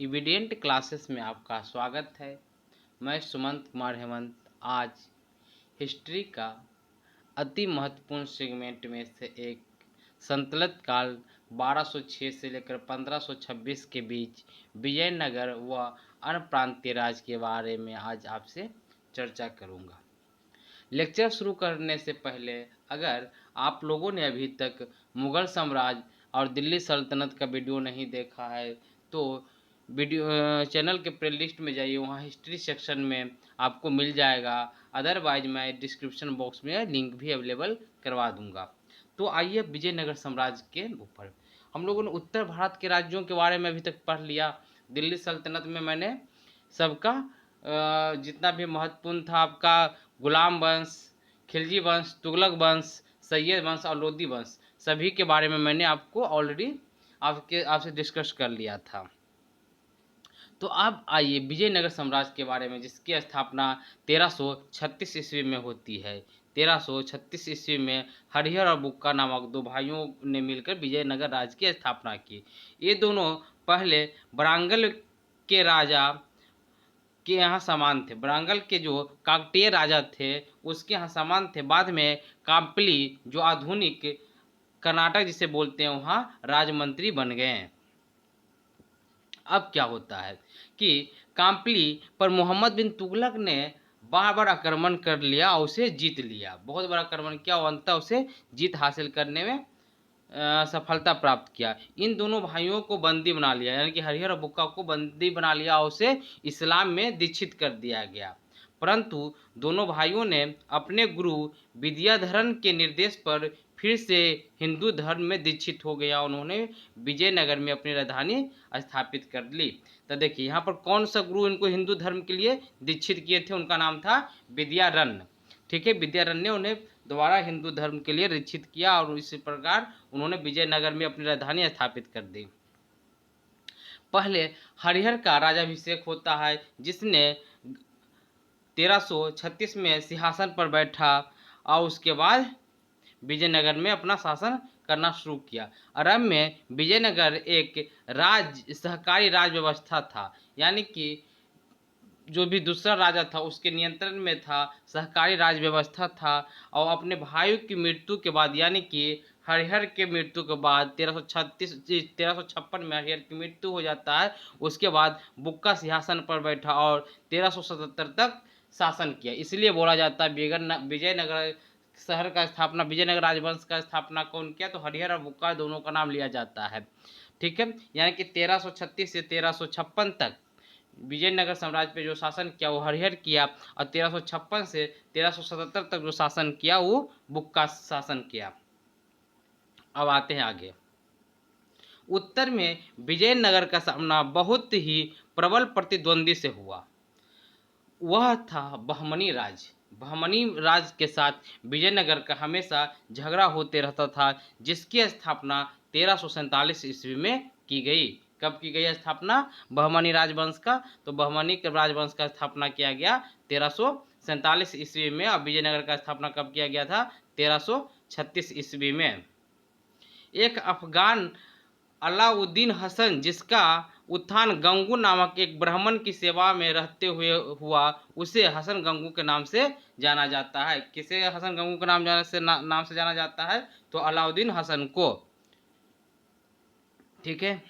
Evident classes में आपका स्वागत है। मैं सुमंत कुमार हेमंत आज हिस्ट्री का अति महत्वपूर्ण सेगमेंट में से एक संतलत काल 1206 से लेकर 1526 के बीच विजयनगर व अन्य प्रांतीय राज के बारे में आज आपसे चर्चा करूंगा। लेक्चर शुरू करने से पहले अगर आप लोगों ने अभी तक मुग़ल साम्राज्य और दिल्ली सल्तनत का वीडियो नहीं देखा है तो वीडियो चैनल के प्लेलिस्ट में जाइए, वहाँ हिस्ट्री सेक्शन में आपको मिल जाएगा। अदरवाइज मैं डिस्क्रिप्शन बॉक्स में लिंक भी अवेलेबल करवा दूंगा। तो आइए विजयनगर साम्राज्य के ऊपर हम लोगों ने उत्तर भारत के राज्यों के बारे में अभी तक पढ़ लिया। दिल्ली सल्तनत में मैंने सबका जितना भी महत्वपूर्ण था आपका गुलाम वंश, खिलजी वंश, तुगलक वंश, सैयद वंश और लोदी वंश सभी के बारे में मैंने आपको ऑलरेडी आपसे डिस्कस कर लिया था। तो अब आइए विजयनगर साम्राज्य के बारे में, जिसकी स्थापना 1336 ईस्वी में होती है। 1336 ईस्वी में हरिहर और बुक्का नामक दो भाइयों ने मिलकर विजयनगर राज्य की स्थापना की। ये दोनों पहले वरांगल के राजा के यहाँ समान थे। वरांगल के जो काकतीय राजा थे उसके यहाँ समान थे। बाद में काम्पली, जो आधुनिक कर्नाटक जिसे बोलते हैं, वहाँ राजमंत्री बन गए। अब क्या होता है कि काम्पली पर मोहम्मद बिन तुगलक ने बार बार आक्रमण कर लिया और उसे जीत लिया। बहुत बड़ा आक्रमण किया और अंततः उसे जीत हासिल करने में सफलता प्राप्त किया। इन दोनों भाइयों को बंदी बना लिया, यानी कि हरिहर और बुक्का को बंदी बना लिया और उसे इस्लाम में दीक्षित कर दिया गया। परंतु दोनों भाइयों ने अपने गुरु विद्याधरण के निर्देश पर फिर से हिंदू धर्म में दीक्षित हो गया। उन्होंने विजयनगर में अपनी राजधानी स्थापित कर ली। तो देखिए यहाँ पर कौन सा गुरु इनको हिंदू धर्म के लिए दीक्षित किए थे, उनका नाम था विद्यारण्य। ठीक है, विद्यारण्य ने उन्हें दोबारा हिंदू धर्म के लिए दीक्षित किया और इसी प्रकार उन्होंने विजयनगर में अपनी राजधानी स्थापित कर दी। पहले हरिहर का राजाभिषेक होता है, जिसने 1336 में सिंहासन पर बैठा और उसके बाद विजयनगर में अपना शासन करना शुरू किया। आरंभ में विजयनगर एक सहकारी राज व्यवस्था था, यानी कि जो भी दूसरा राजा था उसके नियंत्रण में था, सहकारी राज व्यवस्था था। और अपने भाइयों की मृत्यु के बाद, यानी कि हरिहर के मृत्यु के बाद 1356 में हरिहर की मृत्यु हो जाता है। उसके बाद बुक्का सिंहासन पर बैठा और 1377 तक शासन किया। इसलिए बोला जाता है विजयनगर शहर का स्थापना, विजयनगर राजवंश का स्थापना कौन किया, तो हरिहर और बुक्का दोनों का नाम लिया जाता है। ठीक है, यानी कि 1336 से 1356 तक विजयनगर साम्राज्य पे जो शासन किया वो हरिहर किया और 1356 से 1377 तक जो शासन किया वो बुक्का शासन किया। अब आते हैं आगे। उत्तर में विजयनगर का सामना बहुत ही प्रबल प्रतिद्वंदी से हुआ। वह था बहमनी राज। बहमनी राज के साथ विजयनगर का हमेशा झगड़ा होते रहता था, जिसकी स्थापना 1347 ईस्वी में की गई। कब की गई स्थापना बहमनी राजवंश का, तो बहमनी के राजवंश का स्थापना किया गया 1347 ईस्वी में। और विजयनगर का स्थापना कब किया गया था, 1336 ईस्वी में। एक अफगान अलाउद्दीन हसन, जिसका उत्थान गंगू नामक एक ब्राह्मण की सेवा में रहते हुए हुआ, उसे हसन गंगू के नाम से जाना जाता है। किसे हसन गंगू के नाम से जाना जाता है, तो अलाउद्दीन हसन को। ठीक है,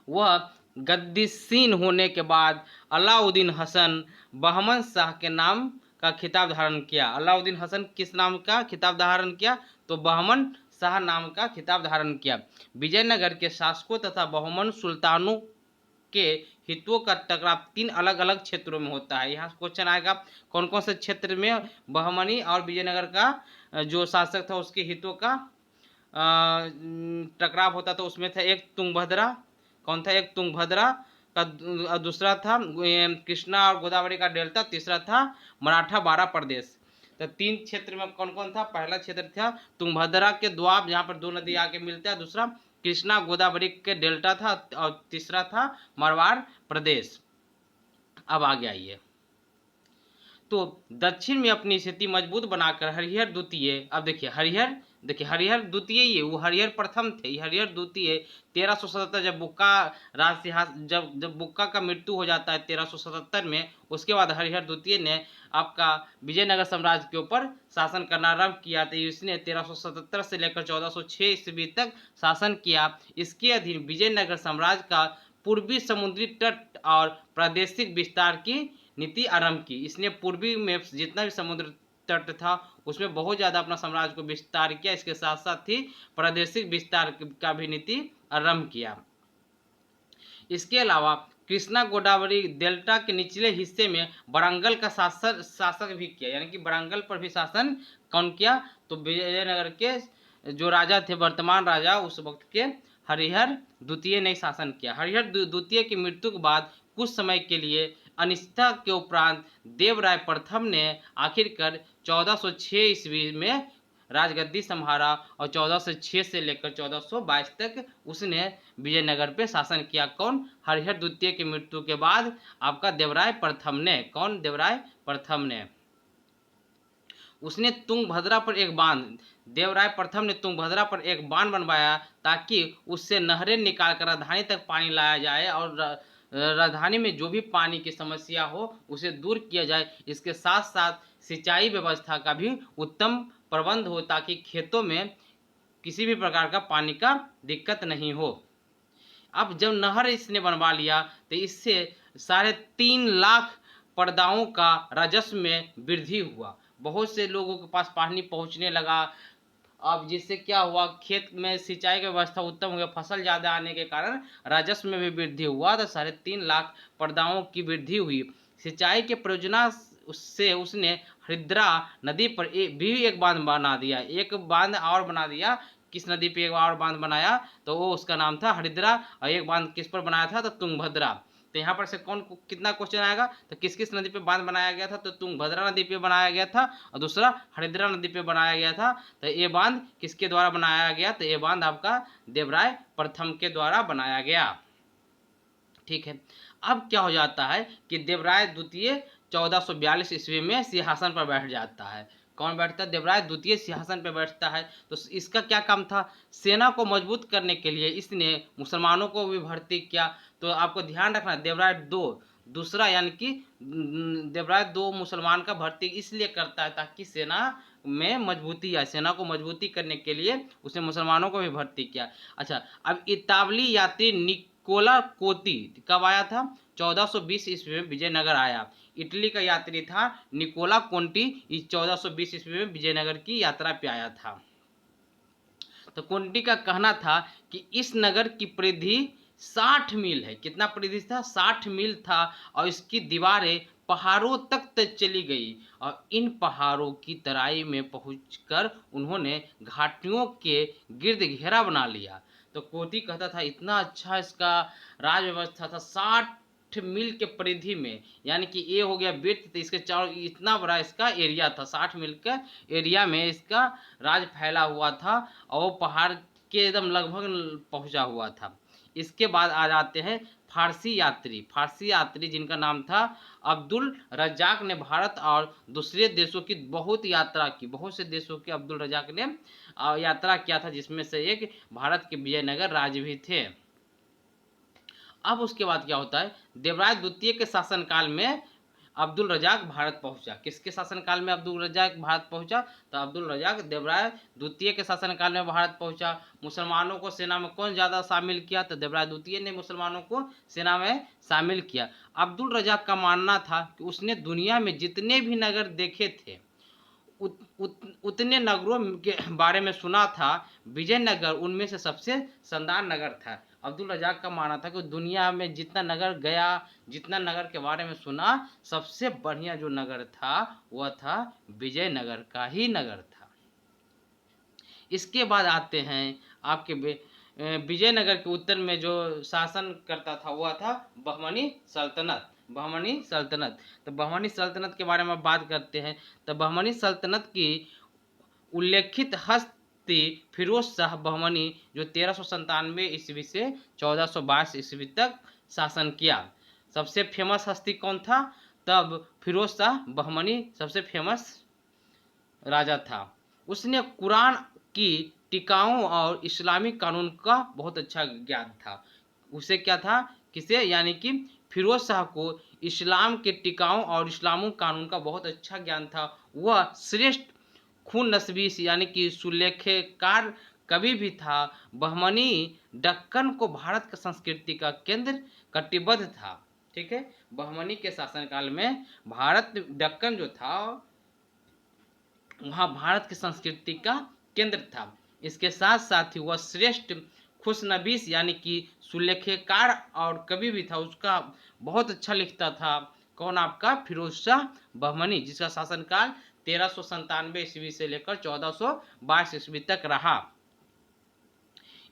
वह गद्दीसीन होने के बाद अलाउद्दीन हसन बहमन शाह के नाम का खिताब धारण किया। अलाउद्दीन हसन किस नाम का खिताब धारण किया, तो बहमन शाह नाम का खिताब धारण किया। विजयनगर के शासकों तथा बहमन सुल्तानों के हितों का टकराव 3 अलग अलग क्षेत्रों में होता है। यहाँ क्वेश्चन आएगा कौन कौन से क्षेत्र में बहमनी और विजयनगर का जो शासक था उसके हितों का टकराव होता, तो उसमें था एक तुंगभद्रा। कौन था, एक तुंगभद्रा का, दूसरा था कृष्णा और गोदावरी का डेल्टा, तीसरा था मराठा बारा प्रदेश। तो 3 क्षेत्र में कौन कौन था, पहला क्षेत्र था तुंगभद्रा के द्वाब, जहाँ पर 2 नदी आके मिलते हैं, दूसरा कृष्णा गोदावरी के डेल्टा था और तीसरा था मारवाड़ प्रदेश। अब आगे आइए। तो दक्षिण में अपनी स्थिति मजबूत बनाकर हरिहर द्वितीय, अब देखिए हरिहर देखिए हरिहर द्वितीय ये वो हरिहर प्रथम थे, ये हरिहर द्वितीय 1377 जब बुक्का राज सिंहासन जब बुक्का का मृत्यु हो जाता है 1377 में, उसके बाद हरिहर द्वितीय ने आपका विजयनगर साम्राज्य के ऊपर शासन करना आरंभ किया। तो इसने 1377 से लेकर 1406 ईस्वी तक शासन किया। इसके अधीन विजयनगर साम्राज्य का पूर्वी समुद्री तट और प्रादेशिक विस्तार की नीति आरंभ की। इसने पूर्वी में जितना भी समुद्र तट था उसमें बहुत ज़्यादा अपना साम्राज्य को विस्तार किया। इसके साथ साथ ही प्रादेशिक विस्तार का भी नीति आरंभ किया। इसके अलावा कृष्णा गोदावरी डेल्टा के निचले हिस्से में वारंगल का शासक भी किया, यानी कि वारंगल पर भी शासन कौन किया? तो विजयनगर के जो राजा थे, वर्तमान राजा उस वक्त के हरिहर द्वितीय ने शासन किया। हरिहर द्वितीय की मृत्यु के बाद कुछ समय के लिए अनिश्चितता के उपरांत देवराय प्रथम ने आखिरकार 1406 ईस्वी में राजगद्दी संभाला और 1406 से लेकर 1422 तक उसने विजयनगर पे शासन किया। कौन? हरिहर द्वितीय की मृत्यु के बाद आपका देवराय प्रथम ने। कौन? देवराय प्रथम ने। उसने तुंगभद्रा पर एक बांध, देवराय प्रथम ने तुंगभद्रा पर एक बांध बनवाया ताकि उससे नहरें निकालकर राजधानी तक पानी लाया जाए और राजधानी में जो भी पानी की समस्या हो उसे दूर किया जाए। इसके साथ साथ सिंचाई व्यवस्था का भी उत्तम प्रबंध हो ताकि खेतों में किसी भी प्रकार का पानी का दिक्कत नहीं हो। अब जब नहर इसने बनवा लिया तो इससे 3.5 लाख परदाओं का राजस्व में वृद्धि हुआ। बहुत से लोगों के पास पानी पहुंचने लगा। अब जिससे क्या हुआ, खेत में सिंचाई की व्यवस्था उत्तम हो गया, फसल ज़्यादा आने के कारण राजस्व में भी वृद्धि हुआ। तो 3.5 लाख परदाओं की वृद्धि हुई। सिंचाई के परियोजना उससे उसने हरिद्रा नदी पर भी एक बांध बना दिया। एक बांध और बना दिया। किस नदी पे एक और बांध बनाया? तो वो उसका नाम था हरिद्रा। और एक बांध किस पर बनाया था? तो तुंगभद्रा। तो यहाँ पर से कौन कितना क्वेश्चन आएगा? तो किस किस नदी पे बांध बनाया गया था? तो तुंगभद्रा नदी पे बनाया गया था और दूसरा हरिद्रा नदी पे बनाया गया था। तो ये बांध किसके द्वारा बनाया गया? तो ये बांध आपका देवराय प्रथम के द्वारा बनाया गया। ठीक है। अब क्या हो जाता है कि देवराय द्वितीय 1442 ईस्वी में सिंहासन पर बैठ जाता है। कौन बैठता है? देवराय द्वितीय सिंहासन पर बैठता है। तो इसका क्या काम था? सेना को मजबूत करने के लिए इसने मुसलमानों को भी भर्ती किया। तो आपको ध्यान रखना, देवराय दूसरा यानी कि देवराय 2 मुसलमान का भर्ती इसलिए करता है ताकि सेना में मजबूती आए। सेना को मजबूती करने के लिए उसने मुसलमानों को भी भर्ती किया। अच्छा, अब इतावली यात्री निकोला कोती कब आया था? 1420 ईस्वी में विजयनगर आया। इटली का यात्री था निकोला कोंटी। इस 1420 ईस्वी में विजयनगर की यात्रा पे आया था। तो कोंटी का कहना था कि इस नगर की परिधि 60 मील है। कितना परिधि था? 60 मील था। और इसकी दीवारें पहाड़ों तक चली गई और इन पहाड़ों की तराई में पहुंचकर उन्होंने घाटियों के गिर्द घेरा बना लिया। तो कोती कहता था इतना अच्छा इसका राज व्यवस्था था 60 मील के परिधि में, यानी कि ये हो गया विड्थ, तो इसके चारों इतना बड़ा इसका एरिया था। 60 मील का एरिया में इसका राज फैला हुआ था और वो पहाड़ के एकदम लगभग पहुंचा हुआ था। इसके बाद आ जाते हैं फारसी यात्री जिनका नाम था अब्दुल रज्जाक ने भारत और दूसरे देशों की बहुत यात्रा की। बहुत से देशों के अब्दुल रज्जाक ने यात्रा किया था, जिसमें से एक भारत के विजयनगर राज्य भी थे। अब उसके बाद क्या होता है? देवराय द्वितीय के शासनकाल में अब्दुल रज्जाक भारत पहुंचा। किसके शासनकाल में अब्दुल रज्जाक भारत पहुंचा? तो अब्दुल रज्जाक देवराय द्वितीय के शासनकाल में भारत पहुंचा। मुसलमानों को सेना में कौन ज़्यादा शामिल किया? तो देवराय द्वितीय ने मुसलमानों को सेना में शामिल किया। अब्दुल रज्जाक का मानना था कि उसने दुनिया में जितने भी नगर देखे थे उतने नगरों के बारे में सुना था, विजयनगर उनमें से सबसे शानदार नगर था। अब्दुल रज्जाक का मानना था कि दुनिया में जितना नगर गया, जितना नगर के बारे में सुना, सबसे बढ़िया जो नगर था वह था विजयनगर का ही नगर था। इसके बाद आते हैं आपके विजयनगर के उत्तर में जो शासन करता था वह था बहमनी सल्तनत। तो बहमनी सल्तनत के बारे में बात करते हैं। तो बहमनी सल्तनत की उल्लेखित हस्ती फिरोज शाह बहमनी जो 1397 ईस्वी से 1422 ईस्वी तक शासन किया। सबसे फेमस हस्ती कौन था? तब फिरोज शाह बहमनी सबसे फेमस राजा था। उसने कुरान की टिकाऊ और इस्लामिक कानून का बहुत अच्छा ज्ञान था। उसे क्या था, किसे, यानी कि फिरोज शाह को इस्लाम के टिकाऊ और इस्लामिक कानून का बहुत अच्छा ज्ञान था। वह श्रेष्ठ खून नस्बी यानी कि सुलेखकार कवि भी था। बहमनी दक्कन को भारत का संस्कृति का केंद्र कटिबद्ध था। ठीक है, बहमनी के शासनकाल में भारत दक्कन जो था वहाँ भारत की संस्कृति का केंद्र था। इसके साथ साथ ही वह श्रेष्ठ खुशनबीस यानी कि सुलेखकार और कवि भी था। उसका बहुत अच्छा लिखता था। कौन, आपका फिरोज शाह बहमनी, जिसका शासनकाल 1397 ईस्वी से लेकर 1422 ईस्वी तक रहा।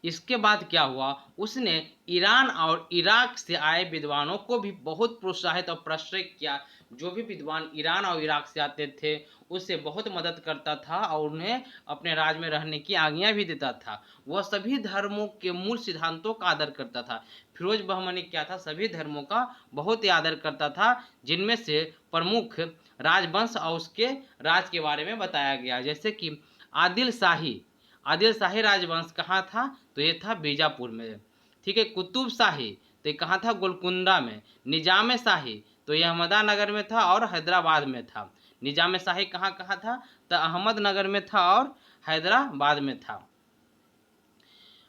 इसके बाद क्या हुआ, उसने ईरान और इराक से आए विद्वानों को भी बहुत प्रोत्साहित और प्रश्रय किया। जो भी विद्वान ईरान और इराक से आते थे उससे बहुत मदद करता था और उन्हें अपने राज्य में रहने की आज्ञा भी देता था। वह सभी धर्मों के मूल सिद्धांतों का आदर करता था। फिरोज बहमनी क्या था, सभी धर्मों का बहुत ही आदर करता था, जिनमें से प्रमुख राजवंश और उसके राज के बारे में बताया गया। जैसे कि आदिल शाही राजवंश कहाँ था, तो ये था बीजापुर में। ठीक है, कुतुब शाही तो ये कहाँ था, गोलकुंडा में। निजाम शाही तो ये अहमदनगर में था और हैदराबाद में था। निजाम शाही कहाँ कहाँ था, तो अहमदनगर में था और हैदराबाद में था।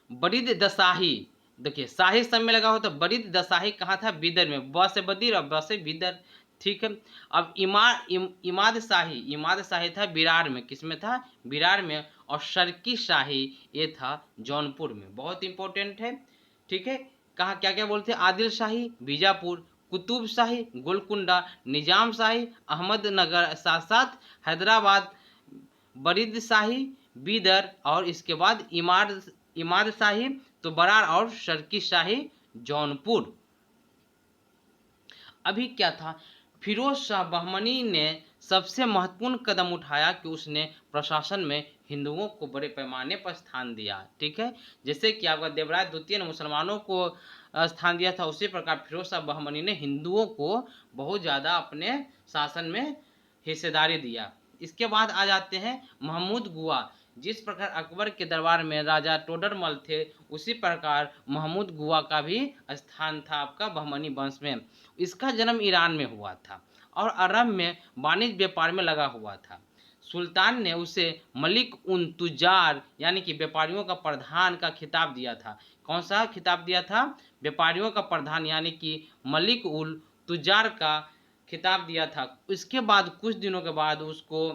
बरीद दशाही, देखिए शाही सब में लगा हो तो बरीद दशाही कहाँ था, बीदर में। ब से बदीर और ब से बीदर। ठीक है, अब इमाद शाही था विरार में। किस में था, विरार में। और शर्की शाही ये था जौनपुर में। बहुत इंपॉर्टेंट है। ठीक है, कहा क्या क्या बोलते हैं, आदिल शाही बीजापुर, कुतुब शाही गोलकुंडा, निजाम शाही अहमदनगर, साथ साथ हैदराबाद, बरीद शाही बीदर, और इसके बाद इमाद शाही तो बरार, और शर्की शाही जौनपुर। अभी क्या था, फिरोज शाह बहमनी ने सबसे महत्वपूर्ण कदम उठाया कि उसने प्रशासन में हिंदुओं को बड़े पैमाने पर स्थान दिया। ठीक है, जैसे कि आपका देवराय द्वितीय ने मुसलमानों को स्थान दिया था, उसी प्रकार फिरोज शाह बहमनी ने हिंदुओं को बहुत ज़्यादा अपने शासन में हिस्सेदारी दिया। इसके बाद आ जाते हैं महमूद गुआ। जिस प्रकार अकबर के दरबार में राजा टोडरमल थे, उसी प्रकार महमूद गुआ का भी स्थान था आपका बहमनी वंश में। इसका जन्म ईरान में हुआ था और अरब में वाणिज्य व्यापार में लगा हुआ था। सुल्तान ने उसे मलिक उन तुजार यानी कि व्यापारियों का प्रधान का खिताब दिया था। कौन सा खिताब दिया था, व्यापारियों का प्रधान यानी कि मलिक उल तुजार का खिताब दिया था। इसके बाद कुछ दिनों के बाद उसको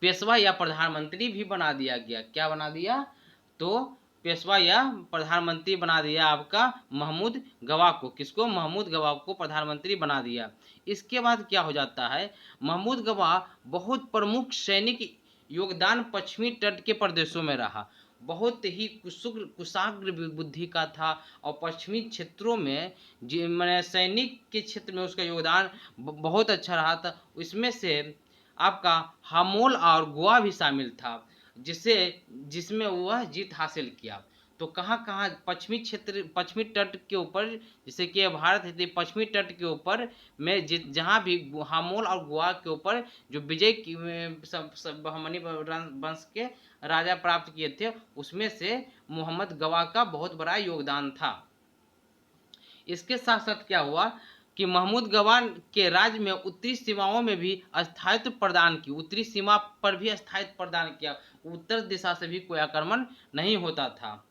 पेशवा या प्रधानमंत्री भी बना दिया गया। क्या बना दिया, तो पेशवा या प्रधानमंत्री बना दिया आपका महमूद गवा को। किसको, महमूद गवा को प्रधानमंत्री बना दिया। इसके बाद क्या हो जाता है, महमूद गवा बहुत प्रमुख सैनिक योगदान पश्चिमी तट के प्रदेशों में रहा। बहुत ही कुशाग्र बुद्धि का था और पश्चिमी क्षेत्रों में मैंने सैनिक के क्षेत्र में उसका योगदान बहुत अच्छा रहा था। इसमें से आपका हामोल और गोवा भी शामिल था, जिसमें वह जीत हासिल किया। तो कहाँ कहाँ, पश्चिमी क्षेत्र, पश्चिमी तट के ऊपर, जैसे कि भारत है तो पश्चिमी तट के ऊपर में जहाँ भी हामोल और गोवा के ऊपर जो विजय सब बहमनी वंश के राजा प्राप्त किए थे, उसमें से मोहम्मद गवा का बहुत बड़ा योगदान था। इसके साथ साथ क्या हुआ कि महमूद गवान के राज्य में उत्तरी सीमाओं में भी स्थायित्व प्रदान की। उत्तरी सीमा पर भी स्थायित्व प्रदान किया। उत्तर दिशा से भी कोई आक्रमण नहीं होता था।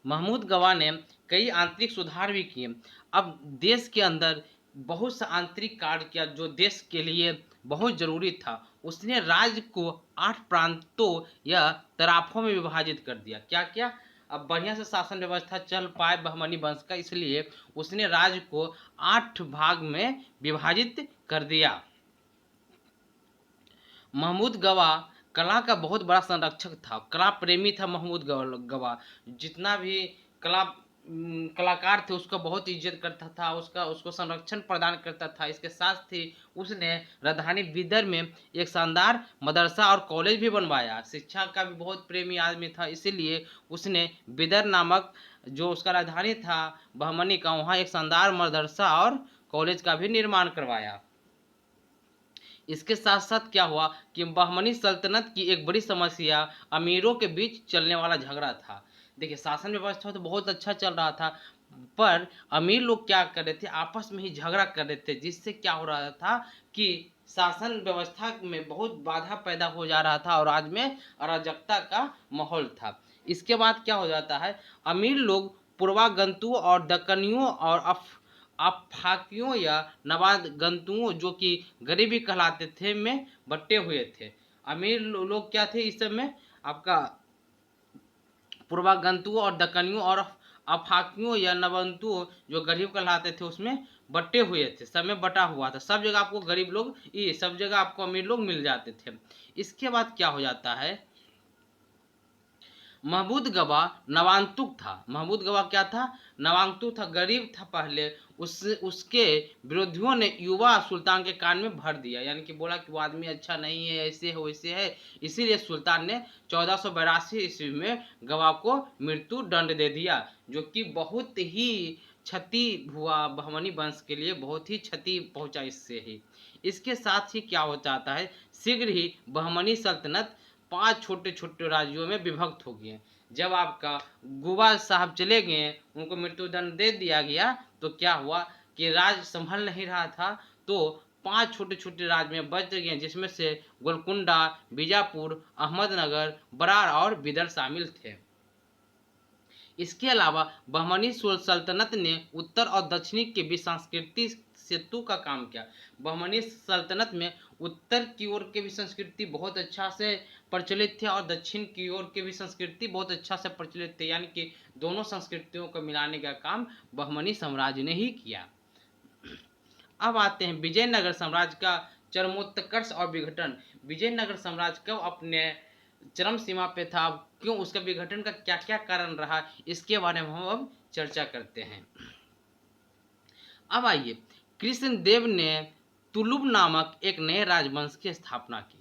महमूद गवा ने कई आंतरिक सुधार भी किए। अब देश के अंदर बहुत सा आंतरिक कार्य किया जो देश के लिए बहुत जरूरी था। उसने राज्य को 8 प्रांतों या तराफों में विभाजित कर दिया। क्या क्या, अब बढ़िया से शासन व्यवस्था चल पाए बहमनी वंश का, इसलिए उसने राज्य को 8 भाग में विभाजित कर दिया। महमूद गवा कला का बहुत बड़ा संरक्षक था, कला प्रेमी था महमूद गवा। जितना भी कला कलाकार थे उसका बहुत इज्जत करता था, उसको संरक्षण प्रदान करता था। इसके साथ ही उसने राजधानी बिदर में एक शानदार मदरसा और कॉलेज भी बनवाया। शिक्षा का भी बहुत प्रेमी आदमी था, इसीलिए उसने बिदर नामक जो उसका राजधानी था बहमनी का, वहाँ एक शानदार मदरसा और कॉलेज का भी निर्माण करवाया। इसके साथ साथ क्या हुआ कि बहमनी सल्तनत की एक बड़ी समस्या अमीरों के बीच चलने वाला झगड़ा था। देखिए, शासन व्यवस्था तो बहुत अच्छा चल रहा था, पर अमीर लोग क्या कर रहे थे, आपस में ही झगड़ा कर रहे थे, जिससे क्या हो रहा था कि शासन व्यवस्था में बहुत बाधा पैदा हो जा रहा था और राज्य में अराजकता का माहौल था। इसके बाद क्या हो जाता है, अमीर लोग पूर्वागंतुओं और दक्कनियों और आफाकियों या नवागंतुओं, जो कि गरीबी कहलाते थे, में बटे हुए थे। अमीर लोग क्या थे इस समय, आपका पूर्वागंतुओं और दक्कनियों और अफाकियों या नवंतुओं, जो गरीब कहलाते थे, उसमें बटे हुए थे। सब में बटा हुआ था, सब जगह आपको गरीब लोग, ये सब जगह आपको अमीर लोग मिल जाते थे। इसके बाद क्या हो जाता है, महमूद गवा नवांतुक था। महमूद गवा क्या था, नवांतुक था, गरीब था पहले। उसके विरोधियों ने युवा सुल्तान के कान में भर दिया, यानी कि बोला कि वो आदमी अच्छा नहीं है, ऐसे है वैसे है। इसीलिए सुल्तान ने 1482 ईस्वी में गवा को मृत्यु दंड दे दिया, जो कि बहुत ही क्षति हुआ बहमनी वंश के लिए, बहुत ही क्षति पहुंचा इससे ही। इसके साथ ही क्या हो जाता है, शीघ्र ही बहमनी सल्तनत 5 छोटे छोटे राज्यों में विभक्त हो गए। जब आपका गुवा साहब चले गए, उनको मृत्युदंड दे दिया गया, तो क्या हुआ कि राज संभल नहीं रहा था, तो 5 छोटे छोटे राज्य में बच गए, जिसमें से गोलकुंडा, बीजापुर, अहमदनगर, बरार और बिदर शामिल थे। इसके अलावा बहमनी सल्तनत ने उत्तर और दक्षिणी के बीच सांस्कृतिक सेतु का काम किया। बहमनी सल्तनत में उत्तर की ओर के भी संस्कृति बहुत अच्छा से प्रचलित थे और दक्षिण की ओर के भी संस्कृति बहुत अच्छा से प्रचलित थे, यानी कि दोनों संस्कृतियों को मिलाने का काम बहमनी साम्राज्य ने ही किया। अब आते हैं विजयनगर साम्राज्य का चरमोत्कर्ष और विघटन। विजयनगर साम्राज्य कब अपने चरम सीमा पे था, क्यों उसका विघटन का क्या क्या कारण रहा, इसके बारे में हम अब चर्चा करते हैं। अब आइए, कृष्णदेव ने तुलुब नामक एक नए राजवंश की स्थापना की।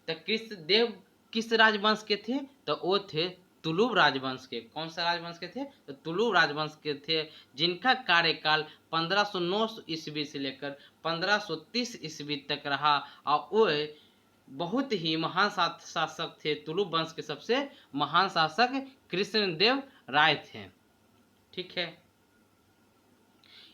तो कृष्णदेव किस राजवंश के थे, तो वो थे तुलुब राजवंश के। कौन सा राजवंश के थे, तो तुलुब राजवंश के थे, जिनका कार्यकाल 1509 ईस्वी से लेकर 1530 ईस्वी तक रहा और वो बहुत ही महान शासक थे। तुलुब वंश के सबसे महान शासक कृष्णदेव राय थे। ठीक है,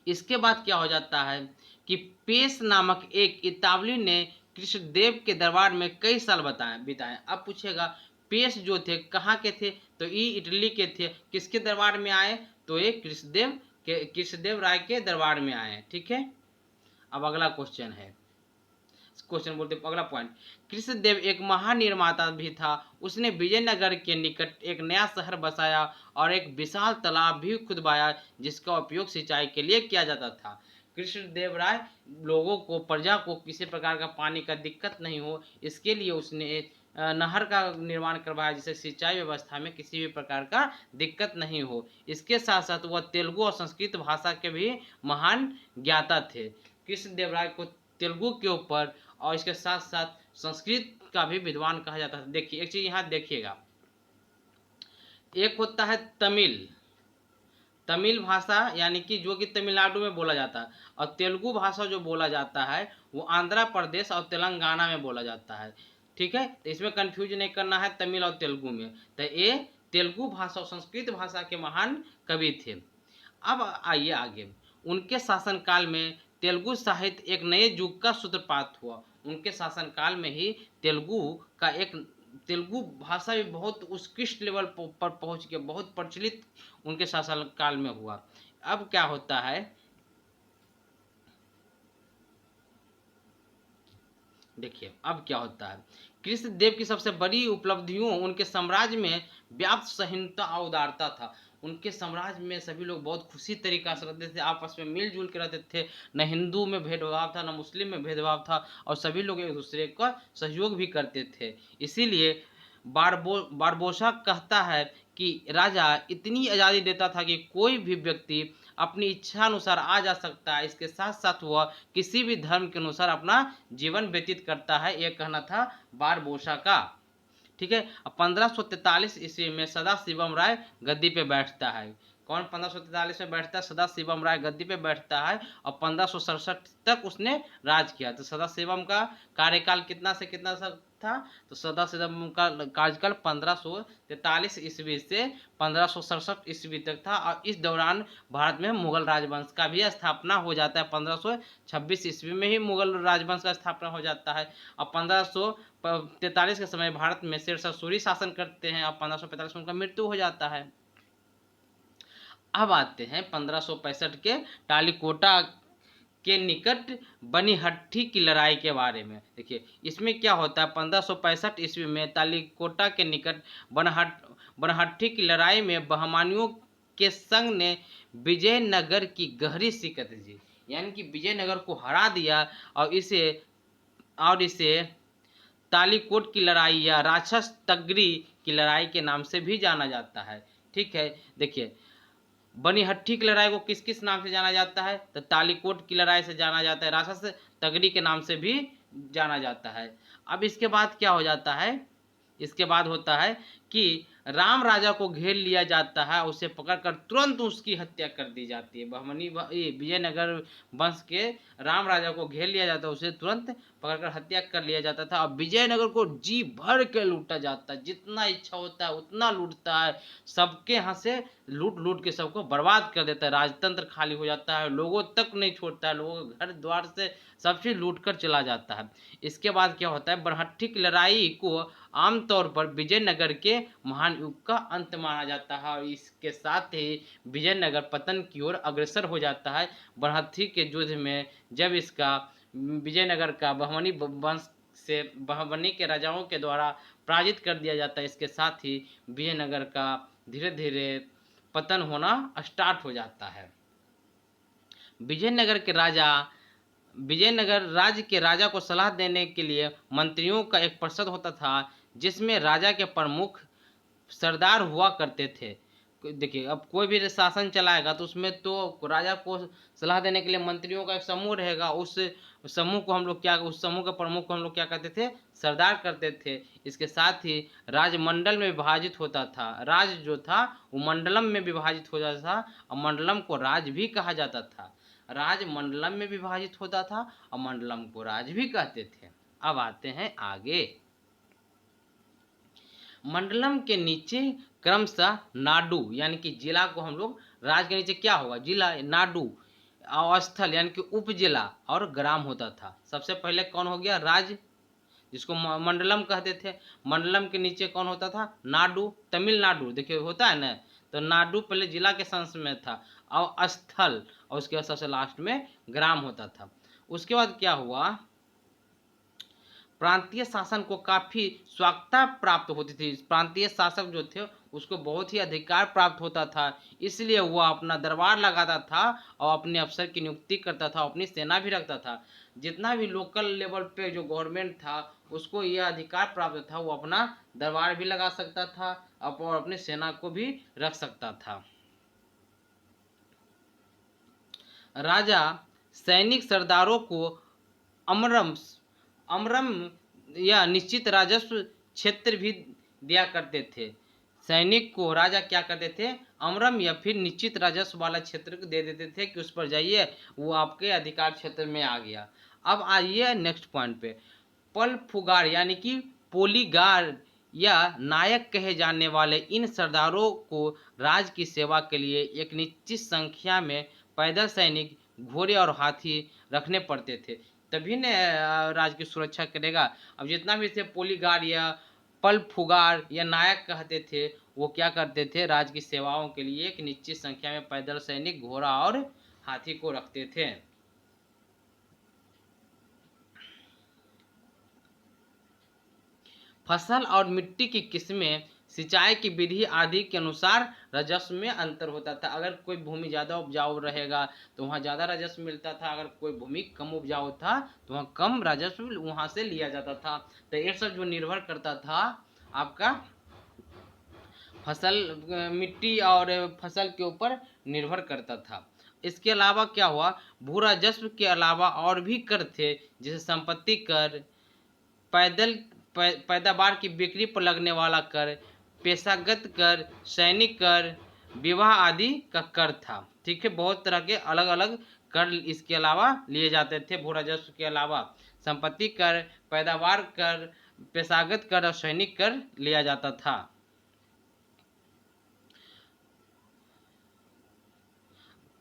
इसके बाद क्या हो जाता है कि पेश नामक एक इतावली ने कृष्णदेव के दरबार में कई साल बिताए। अब पूछेगा, पेश जो थे कहाँ के थे, तो ये इटली के थे। किसके दरबार में आए, तो ये कृष्णदेव राय के दरबार में आए। ठीक है, अब अगला क्वेश्चन है, क्वेश्चन बोलते अगला पॉइंट, कृष्णदेव एक महानिर्माता भी था। उसने विजयनगर के निकट एक नया शहर बसाया और एक विशाल तालाब भी खुदवाया, जिसका उपयोग सिंचाई के लिए किया जाता था। कृष्णदेव राय लोगों को, प्रजा को किसी प्रकार का पानी का दिक्कत नहीं हो, इसके लिए उसने नहर का निर्माण करवाया, जिससे सिंचाई व्यवस्था में किसी भी प्रकार का दिक्कत नहीं हो। इसके साथ साथ वह तेलुगु और संस्कृत भाषा के भी महान ज्ञाता थे। कृष्णदेव राय को तेलुगु के ऊपर और इसके साथ साथ संस्कृत का भी विद्वान कहा जाता है। देखिए, एक चीज यहाँ देखिएगा, एक होता है तमिल भाषा, यानी कि जो कि तमिलनाडु में बोला जाता है, और तेलुगु भाषा जो बोला जाता है वो आंध्र प्रदेश और तेलंगाना में बोला जाता है। ठीक है, तो इसमें कंफ्यूज नहीं करना है तमिल और तेलुगु में। तो ये तेलुगु भाषा और संस्कृत भाषा के महान कवि थे। अब आइए आगे, उनके शासनकाल में तेलुगु साहित्य एक नए युग का सूत्रपात हुआ। उनके शासनकाल में ही तेलुगु भाषा भी बहुत उत्कृष्ट लेवल पर पहुंच गया, बहुत प्रचलित उनके शासनकाल में हुआ। अब क्या होता है, देखिए अब क्या होता है, कृष्णदेव की सबसे बड़ी उपलब्धियों उनके साम्राज्य में व्याप्त सहिष्णुता और उदारता था। उनके साम्राज्य में सभी लोग बहुत खुशी तरीका से रहते थे, आपस में मिलजुल के रहते थे, न हिंदू में भेदभाव था, न मुस्लिम में भेदभाव था, और सभी लोग एक दूसरे का सहयोग भी करते थे। इसीलिए बारबोसा कहता है कि राजा इतनी आज़ादी देता था कि कोई भी व्यक्ति अपनी इच्छा अनुसार आ जा सकता है। इसके साथ साथ वह किसी भी धर्म के अनुसार अपना जीवन व्यतीत करता है, यह कहना था बारबोसा का। ठीक है, 1543 ईस्वी में सदाशिवम राय गद्दी पे बैठता है। कौन 1543 में बैठता है? सदाशिवम राय गद्दी पे बैठता है और 1567 तक उसने राज किया। तो सदाशिवम का कार्यकाल कितना से कितना था? तो सदाशिवम का कार्यकाल 1543 ईस्वी से 1567 ईस्वी तक था और इस दौरान भारत में मुगल राजवंश का भी स्थापना हो जाता है। 1526 ईस्वी में ही मुगल राजवंश का स्थापना हो जाता है और 1543 के समय भारत में शेरशाह सूरी शासन करते हैं और 1545 में उनका मृत्यु हो जाता है। अब आते हैं 1565 के टालीकोटा के निकट बनीहट्टी की लड़ाई के बारे में। देखिए इसमें क्या होता है, 1565 ईस्वी में तालीकोटा के निकट बनहट्टी की लड़ाई में बहमानियों के संघ ने विजयनगर की गहरी शिकस्त दी, यानी कि विजयनगर को हरा दिया और इसे तालीकोट की लड़ाई या राक्षस तगरी की लड़ाई के नाम से भी जाना जाता है। ठीक है, देखिए बनीहट्टी की लड़ाई को किस किस नाम से जाना जाता है? तो तालीकोट की लड़ाई से जाना जाता है, राक्षस तगरी के नाम से भी जाना जाता है। अब इसके बाद क्या हो जाता है? इसके बाद होता है कि राम राजा को घेर लिया जाता है, उसे पकड़कर तुरंत उसकी हत्या कर दी जाती है। विजयनगर वंश के राम राजा को घेर लिया जाता है, उसे तुरंत पकड़कर हत्या कर लिया जाता था और विजयनगर को जी भर के लूटा जाता है, जितना इच्छा होता है उतना लूटता है, सबके यहाँ से लूट लूट के सबको बर्बाद कर देता है, राजतंत्र खाली हो जाता है, लोगों तक नहीं छोड़ता है, लोगों के घर द्वार से सब चीज लूट कर चला जाता है। इसके बाद क्या होता है? बनहट्टी की लड़ाई को आमतौर पर विजयनगर के महान युग का अंत माना जाता है और इसके साथ ही विजयनगर पतन की ओर अग्रसर हो जाता है। बनहट्टी के युद्ध में जब इसका विजयनगर का बहमनी वंश से बहमनी के राजाओं के द्वारा पराजित कर दिया जाता है, इसके साथ ही विजयनगर का धीरे धीरे पतन होना स्टार्ट हो जाता है। विजयनगर राज्य के राजा को सलाह देने के लिए मंत्रियों का एक परिषद होता था, जिसमें राजा के प्रमुख सरदार हुआ करते थे। देखिए अब कोई भी शासन चलाएगा तो उसमें तो राजा को सलाह देने के लिए मंत्रियों का एक समूह रहेगा, उस समूह के प्रमुख को हम लोग क्या करते थे? सरदार करते थे। इसके साथ ही राजमंडल में विभाजित होता था, राज जो था वो मंडलम में विभाजित हो जाता था और मंडलम को राज भी कहा जाता था। राज मंडलम में विभाजित होता था और मंडलम को राज भी कहते थे। अब आते हैं आगे। मंडलम के नीचे क्रमशः नाडु यानी कि जिला को हम लोग, राज के नीचे क्या होगा? जिला, नाडु और स्थल यानी कि उपजिला और ग्राम होता था। सबसे पहले कौन हो गया? राज, जिसको मंडलम कहते थे। मंडलम के नीचे कौन होता था? नाडु, तमिलनाडु देखिए होता है ना, तो नाडु पहले जिला के संस में था और स्थल, और उसके बाद सबसे लास्ट में ग्राम होता था। उसके बाद क्या हुआ? प्रांतीय शासन को काफी स्वायत्तता प्राप्त होती थी। प्रांतीय शासक जो थे उसको बहुत ही अधिकार प्राप्त होता था, इसलिए वह अपना दरबार लगाता था और अपने अफसर की नियुक्ति करता था, अपनी सेना भी रखता था। जितना भी लोकल लेवल पे जो गवर्नमेंट था उसको यह अधिकार प्राप्त था, वो अपना दरबार भी लगा सकता था और अपनी सेना को भी रख सकता था। राजा सैनिक सरदारों को अमरम या निश्चित राजस्व क्षेत्र भी दिया करते थे। सैनिक को राजा क्या करते थे? अमरम या फिर निश्चित राजस्व वाला क्षेत्र दे देते थे कि उस पर जाइए, वो आपके अधिकार क्षेत्र में आ गया। अब आइए नेक्स्ट पॉइंट पे। पल फुगार यानी कि पोलीगार या नायक कहे जाने वाले इन सरदारों को राज की सेवा के लिए एक निश्चित संख्या में पैदल सैनिक, घोड़े और हाथी रखने पड़ते थे, तभी ने राज की सुरक्षा करेगा। अब जितना भी थे पोलीगार या पल फुगार या नायक कहते थे, वो क्या करते थे? राज की सेवाओं के लिए एक निश्चित संख्या में पैदल सैनिक, घोड़ा और हाथी को रखते थे। फसल और मिट्टी की किस्में, सिंचाई की विधि आदि के अनुसार राजस्व में अंतर होता था। अगर कोई भूमि ज़्यादा उपजाऊ रहेगा तो वहाँ ज़्यादा राजस्व मिलता था, अगर कोई भूमि कम उपजाऊ था तो वहाँ कम राजस्व वहाँ से लिया जाता था। तो ये सब जो निर्भर करता था आपका फसल, मिट्टी और फसल के ऊपर निर्भर करता था। इसके अलावा क्या हुआ? भू राजस्व के अलावा और भी कर थे, जैसे संपत्ति कर, पैदावार की बिक्री पर लगने वाला कर, पेशागत कर, सैनिक कर, विवाह आदि का कर था। ठीक है, बहुत तरह के अलग अलग कर इसके अलावा लिए जाते थे। भू राजस्व के अलावा संपत्ति कर, पैदावार कर, पेशागत कर और सैनिक कर लिया जाता था।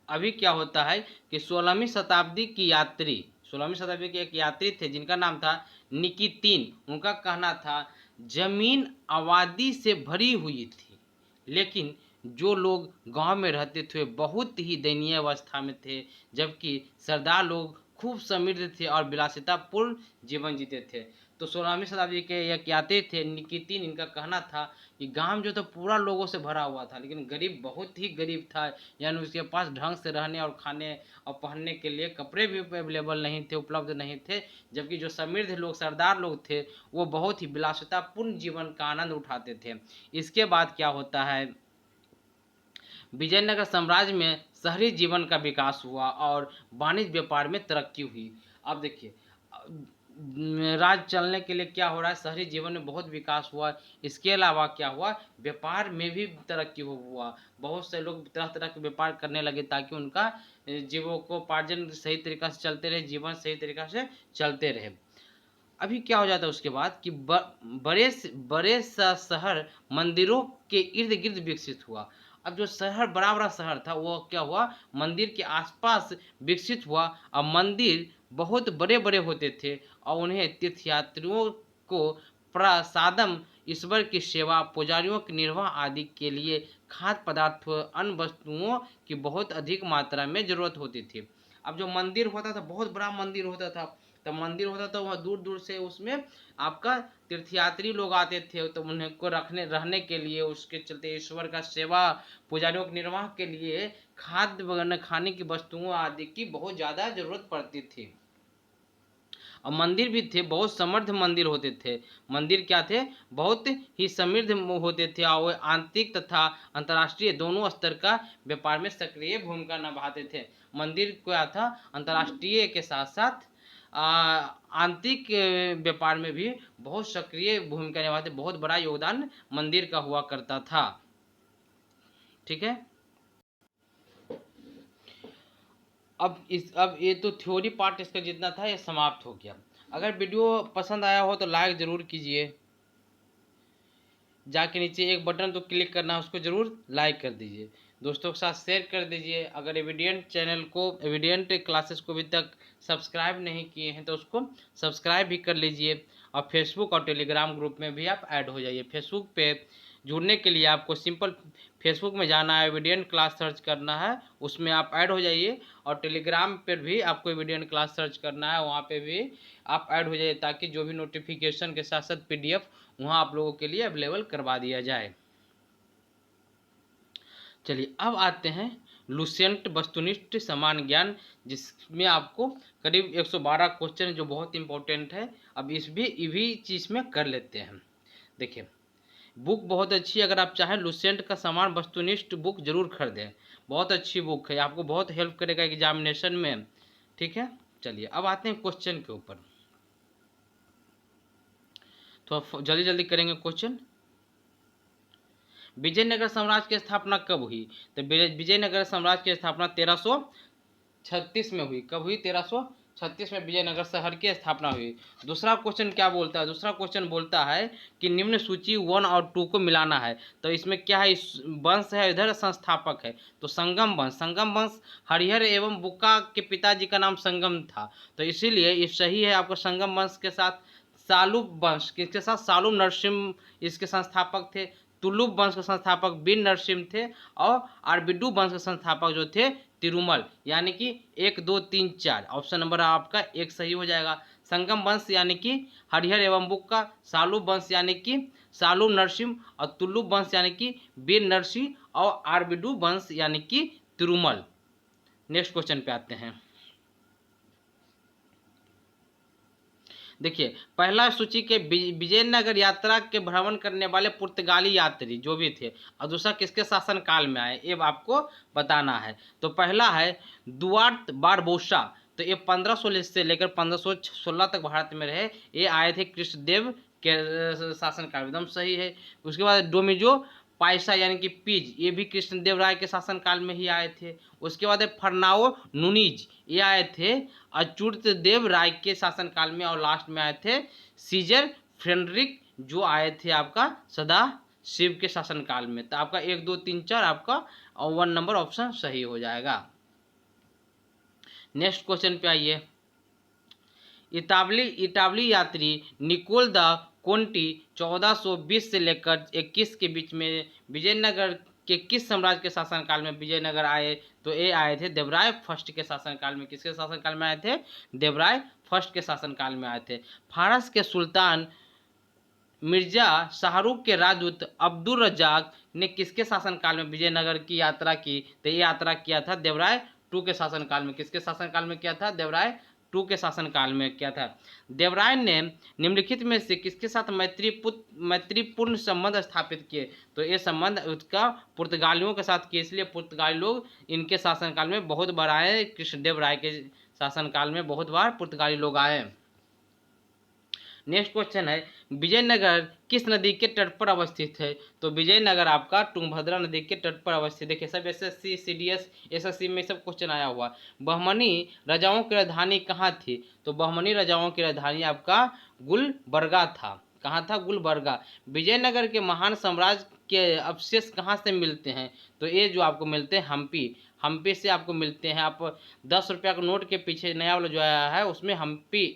अभी क्या होता है कि 16वीं शताब्दी की यात्री, 16वीं शताब्दी के एक यात्री थे जिनका नाम था निकितीन। उनका कहना था जमीन आबादी से भरी हुई थी, लेकिन जो लोग गांव में रहते थे बहुत ही दयनीय अवस्था में थे, जबकि सरदार लोग खूब समृद्ध थे और विलासितापूर्ण जीवन जीते थे। तो 16वीं शताब्दी के एक यात्री थे निकितीन, इनका कहना था कि गांव जो तो पूरा लोगों से भरा हुआ था, लेकिन गरीब बहुत ही गरीब था। यानी उसके पास ढंग से रहने और खाने और पहनने के लिए कपड़े भी अवेलेबल नहीं थे, उपलब्ध नहीं थे। जबकि जो समृद्ध लोग, सरदार लोग थे, वो बहुत ही विलासितापूर्ण जीवन का आनंद उठाते थे। इसके बाद क्या होता है, विजयनगर साम्राज्य में शहरी जीवन का विकास हुआ और वाणिज्य व्यापार में तरक्की हुई। अब देखिए, राज चलने के लिए क्या हो रहा है, शहरी जीवन में बहुत विकास हुआ। इसके अलावा क्या हुआ, व्यापार में भी तरक्की हुआ। बहुत से लोग तरह तरह के व्यापार करने लगे ताकि उनका जीवकोपार्जन सही तरीका से चलते रहे, जीवन सही तरीका से चलते रहे। अभी क्या हो जाता है उसके बाद कि बड़े शहर मंदिरों के इर्द गिर्द विकसित हुआ। अब जो शहर, बड़ा बड़ा शहर था, वो क्या हुआ, मंदिर के आसपास विकसित हुआ। अब मंदिर बहुत बड़े बड़े होते थे और उन्हें तीर्थयात्रियों को प्रसादम, ईश्वर की सेवा, पुजारियों के निर्वाह आदि के लिए खाद्य पदार्थ, अन्य वस्तुओं की बहुत अधिक मात्रा में जरूरत होती थी। अब जो मंदिर होता था, बहुत बड़ा मंदिर होता था, तो मंदिर होता था वहाँ दूर दूर से उसमें आपका तीर्थयात्री लोग आते थे, तो उन्हें को रखने रहने के लिए, उसके चलते ईश्वर का सेवा, पुजारियों के निर्वाह के लिए खाद्य वगैरह, खाने की वस्तुओं आदि की बहुत ज़्यादा जरूरत पड़ती थी। और मंदिर भी थे, बहुत समृद्ध मंदिर होते थे। मंदिर क्या थे, बहुत ही समृद्ध होते थे और वे आंतरिक तथा अंतर्राष्ट्रीय दोनों स्तर का व्यापार में सक्रिय भूमिका निभाते थे। मंदिर क्या था, अंतर्राष्ट्रीय के साथ साथ आंतरिक व्यापार में भी बहुत सक्रिय भूमिका निभाते, बहुत बड़ा योगदान मंदिर का हुआ करता था। ठीक है, अब ये तो थ्योरी पार्ट इसका जितना था ये समाप्त हो गया। अगर वीडियो पसंद आया हो तो लाइक ज़रूर कीजिए, जाके नीचे एक बटन तो क्लिक करना है, उसको ज़रूर लाइक कर दीजिए, दोस्तों के साथ शेयर कर दीजिए। अगर एविडेंट चैनल को, एविडेंट क्लासेस को अभी तक सब्सक्राइब नहीं किए हैं तो उसको सब्सक्राइब भी कर लीजिए। और फेसबुक और टेलीग्राम ग्रुप में भी आप ऐड हो जाइए। फेसबुक पे जुड़ने के लिए आपको सिंपल फेसबुक में जाना है, एविडेंट क्लास सर्च करना है, उसमें आप ऐड हो जाइए। और टेलीग्राम पर भी आपको एविडेंट क्लास सर्च करना है, वहाँ पे भी आप ऐड हो जाइए, ताकि जो भी नोटिफिकेशन के साथ साथ PDF वहाँ आप लोगों के लिए अवेलेबल करवा दिया जाए। चलिए अब आते हैं लुसेंट वस्तुनिष्ठ समान ज्ञान, जिसमें आपको करीब 112 क्वेश्चन जो बहुत इंपॉर्टेंट है। अब इस भी चीज़ में कर लेते हैं। देखिए, बुक बहुत अच्छी है, अगर आप चाहें लुसेंट का समान वस्तुनिष्ठ बुक जरूर खरीदें। बहुत अच्छी बुक है, आपको बहुत हेल्प करेगा एग्जामिनेशन में। ठीक है, चलिए अब आते हैं क्वेश्चन के ऊपर। तो जल्दी जल्दी करेंगे क्वेश्चन। विजयनगर साम्राज्य की स्थापना कब हुई? तो विजयनगर साम्राज्य की स्थापना 1336 में हुई। कब हुई? 1336 में विजयनगर शहर की स्थापना हुई। दूसरा क्वेश्चन क्या बोलता है? दूसरा क्वेश्चन बोलता है कि निम्न सूची 1 और 2 को मिलाना है। तो इसमें क्या है, इस वंश है, इधर संस्थापक है, तो संगम वंश। संगम वंश हरिहर एवं बुक्का के पिताजी का नाम संगम था, तो इसीलिए ये सही है आपको। संगम वंश के साथ सालुब वंश, किसके साथ? सालुब नरसिम्ह इसके संस्थापक थे। तुलुप वंश के संस्थापक बीर नरसिम्ह थे। और आरबिडू वंश के संस्थापक जो थे तिरुमल। यानी कि 1 2 3 4 ऑप्शन नंबर आपका 1 सही हो जाएगा। संगम वंश यानी कि हरिहर एवं बुक्का, सालुब वंश यानी कि सालुब नरसिम्ह, और तुलुप वंश यानी कि बीर नरसिंह, और आरबिडू वंश यानी कि तिरुमल। नेक्स्ट क्वेश्चन पे आते हैं। देखिए, पहला सूची के विजयनगर यात्रा के भ्रमण करने वाले पुर्तगाली यात्री जो भी थे, और दूसरा किसके शासन काल में आए, ये आपको बताना है। तो पहला है दुआर्त बारबोसा, तो ये 1516 से लेकर 1516 तक भारत में रहे। ये आए थे कृष्णदेव के शासन काल में, एकदम सही है। उसके बाद डोमिजो पायसा यानी कि पीज, ये भी कृष्णदेव राय के शासनकाल में ही आए थे। उसके बाद फरनाओ नुनीज, ये आए थे अच्युत देव राय के शासनकाल में। और लास्ट में आए थे सीजर फ्रेडरिक, जो आए थे आपका सदा शिव के शासनकाल में। तो आपका 1 2 3 4 आपका 1 नंबर ऑप्शन सही हो जाएगा। नेक्स्ट क्वेश्चन पे आइए। इतावली यात्री निकोल द कोंटी 1420 से लेकर 21 के बीच में विजयनगर के किस साम्राज्य के शासनकाल में विजयनगर आए? तो ये आए थे देवराय फर्स्ट के शासनकाल में। किसके शासनकाल में आए थे? देवराय फर्स्ट के शासनकाल में आए थे। फारस के सुल्तान मिर्जा शाहरुख के राजदूत अब्दुल रज्जाक ने किसके शासनकाल में विजयनगर की यात्रा की? तो ये यात्रा किया था देवराय टू के शासनकाल में। किसके शासनकाल में किया था? देवराय टू के शासनकाल में किया था। देवराय ने निम्नलिखित में से किसके साथ मैत्रीपूर्ण संबंध स्थापित किए? तो ये संबंध उसका पुर्तगालियों के साथ किए, इसलिए पुर्तगाली लोग इनके शासनकाल में बहुत बार आए। कृष्णदेव राय के शासनकाल में बहुत बार पुर्तगाली लोग आए। नेक्स्ट क्वेश्चन है, विजयनगर किस नदी के तट पर अवस्थित है? तो विजयनगर आपका तुंगभद्रा नदी के तट पर अवस्थित। देखिए सब एसएससी सीडीएस एसएससी में सब क्वेश्चन आया हुआ। बहमनी राजाओं की राजधानी कहाँ थी? तो बहमनी राजाओं की राजधानी आपका गुलबर्गा था। कहाँ था? गुलबर्गा। विजयनगर के महान साम्राज्य के अवशेष कहाँ से मिलते हैं? तो ये जो आपको मिलते हैं हम्पी से आपको मिलते हैं। आप 10 रुपया के नोट के पीछे नया वाला जो आया है उसमें हम्पी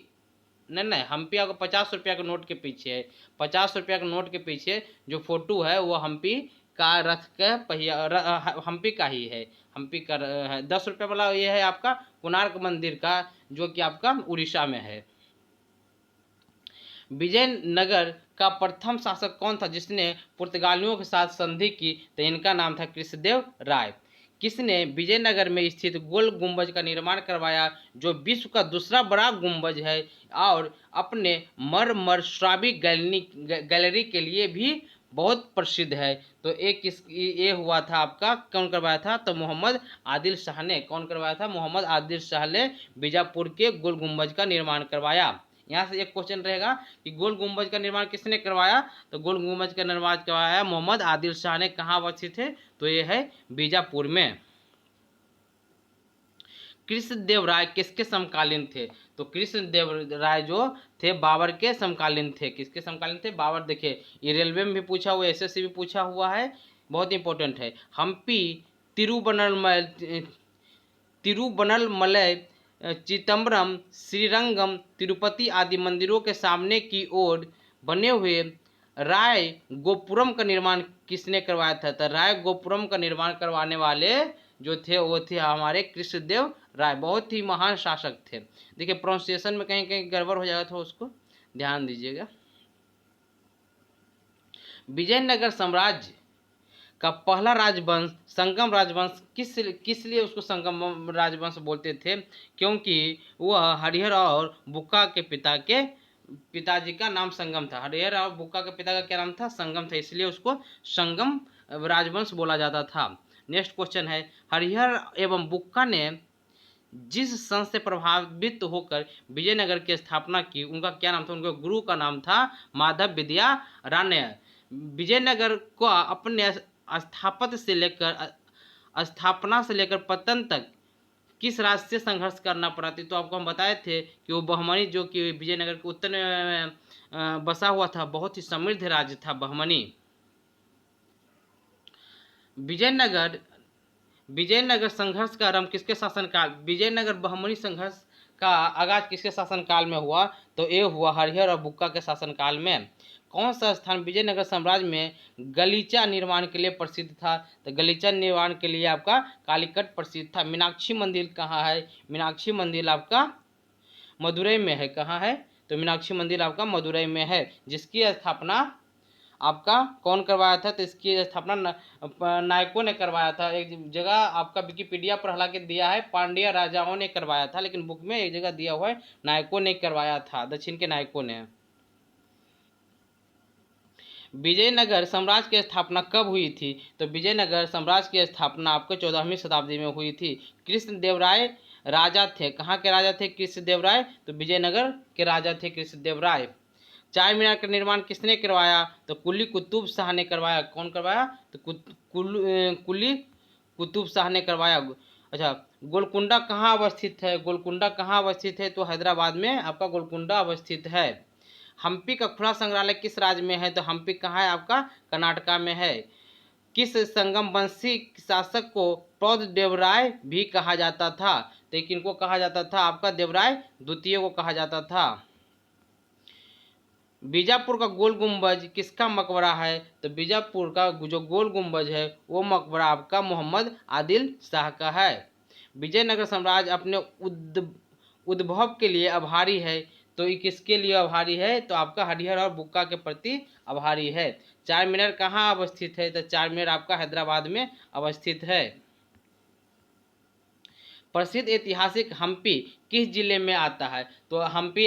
नहीं हम्पी आपको 50 रुपया के नोट के पीछे है। 50 रुपया के नोट के पीछे जो फोटो है वो हम्पी का रथ का पहिया हम्पी का ही है। हम्पी का है। 10 रुपया वाला ये है आपका कोणार्क मंदिर का, जो कि आपका उड़ीसा में है। विजयनगर का प्रथम शासक कौन था जिसने पुर्तगालियों के साथ संधि की? तो इनका नाम था कृष्णदेव राय। किसने विजयनगर में स्थित गोल गुंबज का निर्माण करवाया, जो विश्व का दूसरा बड़ा गुंबज है और अपने मरमरश्रावी गैलरी के लिए भी बहुत प्रसिद्ध है? तो ये हुआ था आपका, कौन करवाया था? तो मोहम्मद आदिल शाह ने। कौन करवाया था? मोहम्मद आदिल शाह ने बीजापुर के गोल गुंबज का निर्माण करवाया। यहाँ से एक क्वेश्चन रहेगा कि गोल गुंबज का निर्माण किसने करवाया? तो गोल गुंबज का निर्माण करवाया मोहम्मद आदिल शाह ने। कहाँ अवस्थित है? तो ये है बीजापुर में। कृष्णदेव राय किसके समकालीन थे? तो कृष्णदेव राय जो थे बाबर के समकालीन थे। किसके समकालीन थे? बाबर। देखिए ये रेलवे में भी पूछा हुआ, एसएससी भी पूछा हुआ है, बहुत इंपॉर्टेंट है। हम्पी तिरुवनलमलई चिदम्बरम श्रीरंगम तिरुपति आदि मंदिरों के सामने की ओर बने हुए राय गोपुरम का निर्माण किसने करवाया था? तो राय गोपुरम का निर्माण करवाने वाले जो थे वो थे हमारे कृष्णदेव राय। बहुत ही महान शासक थे। देखिए प्रोनाउंसिएशन में कहीं कहीं गड़बड़ हो जाएगा तो उसको ध्यान दीजिएगा। विजयनगर साम्राज्य का पहला राजवंश संगम राजवंश किस लिए उसको संगम राजवंश बोलते थे? क्योंकि वह हरिहर और बुक्का के पिताजी का नाम संगम था। हरिहर और बुक्का के पिता का क्या नाम था? संगम था, इसलिए उसको संगम राजवंश बोला जाता था। नेक्स्ट क्वेश्चन है, हरिहर एवं बुक्का ने जिस संत से प्रभावित होकर विजयनगर की स्थापना की उनका क्या नाम था? उनके गुरु का नाम था माधव विद्या राय। विजयनगर को अपने स्थापना से लेकर पतन तक किस राज्य से संघर्ष करना पड़ा था? तो आपको हम बताए थे कि वो बहमनी, जो कि विजयनगर के उत्तर में बसा हुआ था, बहुत ही समृद्ध राज्य था बहमनी। विजयनगर संघर्ष का आरंभ किसके शासनकाल? विजयनगर बहमनी संघर्ष का आगाज किसके शासनकाल में हुआ? तो ये हुआ हरिहर और बुक्का के शासनकाल में। कौन सा स्थान विजयनगर साम्राज्य में गलीचा निर्माण के लिए प्रसिद्ध था? तो गलीचा निर्माण के लिए आपका कालीकट प्रसिद्ध था। मीनाक्षी मंदिर कहाँ है? मीनाक्षी मंदिर आपका मदुरई में है। कहाँ है? तो मीनाक्षी मंदिर आपका मदुरई में है, जिसकी स्थापना आपका कौन करवाया था? तो इसकी स्थापना नायकों ने करवाया था। एक जगह आपका विकिपीडिया पर हालांकि दिया है पांड्या राजाओं ने करवाया था, लेकिन बुक में एक जगह दिया हुआ है नायकों ने करवाया था, दक्षिण के नायकों ने। विजयनगर साम्राज्य की स्थापना कब हुई थी? तो विजयनगर साम्राज्य की स्थापना आपको 14वीं शताब्दी में हुई थी। कृष्णदेव राय राजा थे। कहाँ के राजा थे कृष्णदेव राय? तो विजयनगर के राजा थे कृष्णदेव राय। चार मीनार का निर्माण किसने करवाया? तो कुली कुतुब शाह ने करवाया। कौन करवाया? तो कुली कुतुब शाह ने करवाया। अच्छा, गोलकुंडा कहाँ अवस्थित है? गोलकुंडा कहाँ अवस्थित है? तो हैदराबाद में आपका गोलकुंडा अवस्थित है। हम्पी का खुला संग्रहालय किस राज्य में है? तो हम्पी कहाँ है? आपका कर्नाटका में है। किस संगमवंशी शासक को प्रौढ़ देवराय भी कहा जाता था? तो किनको कहा जाता था? आपका देवराय द्वितीय को कहा जाता था। बीजापुर का गोल गुंबज किसका मकबरा है? तो बीजापुर का जो गोल गुंबज है वो मकबरा आपका मोहम्मद आदिल शाह का है। विजयनगर साम्राज्य अपने उद्भव के लिए आभारी है। तो ये किसके लिए आभारी है? तो आपका हरिहर और बुक्का के प्रति आभारी है। चार मीनार कहाँ अवस्थित है? तो चार मीनार आपका हैदराबाद में अवस्थित है। प्रसिद्ध ऐतिहासिक हम्पी किस जिले में आता है? तो हम्पी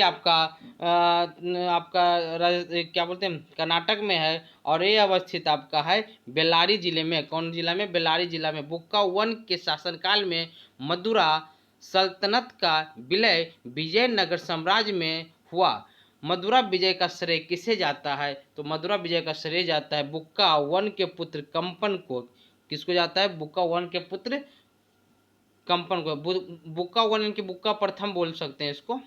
क्या बोलते हैं, कर्नाटक में है और ये अवस्थित आपका है बेल्लारी जिले में। कौन जिला में? बेल्लारी जिला में। बुक्का वन के शासनकाल में मदुरा सल्तनत का विलय विजयनगर साम्राज्य में हुआ। मदुरा विजय का श्रेय किसे जाता है? तो मदुरा विजय का श्रेय जाता है बुक्का वन के पुत्र कंपन को। किसको जाता है? बुक्का वन के पुत्र कंपन को। बुक्का वन इनकी बुक्का प्रथम बोल सकते हैं इसको।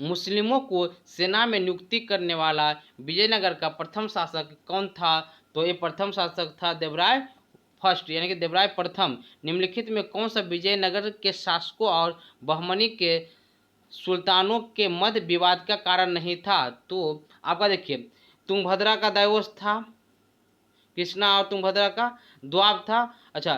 मुस्लिमों को सेना में नियुक्ति करने वाला विजयनगर का प्रथम शासक कौन था? तो ये प्रथम शासक था देवराय फर्स्ट, यानी कि देवराय प्रथम। निम्नलिखित में कौन सा विजयनगर के शासकों और बहमनी के सुल्तानों के मध्य विवाद का कारण नहीं था? तो आपका देखिए, तुंगभद्रा का दैवश था, कृष्णा और तुंगभद्रा का द्वाब था। अच्छा,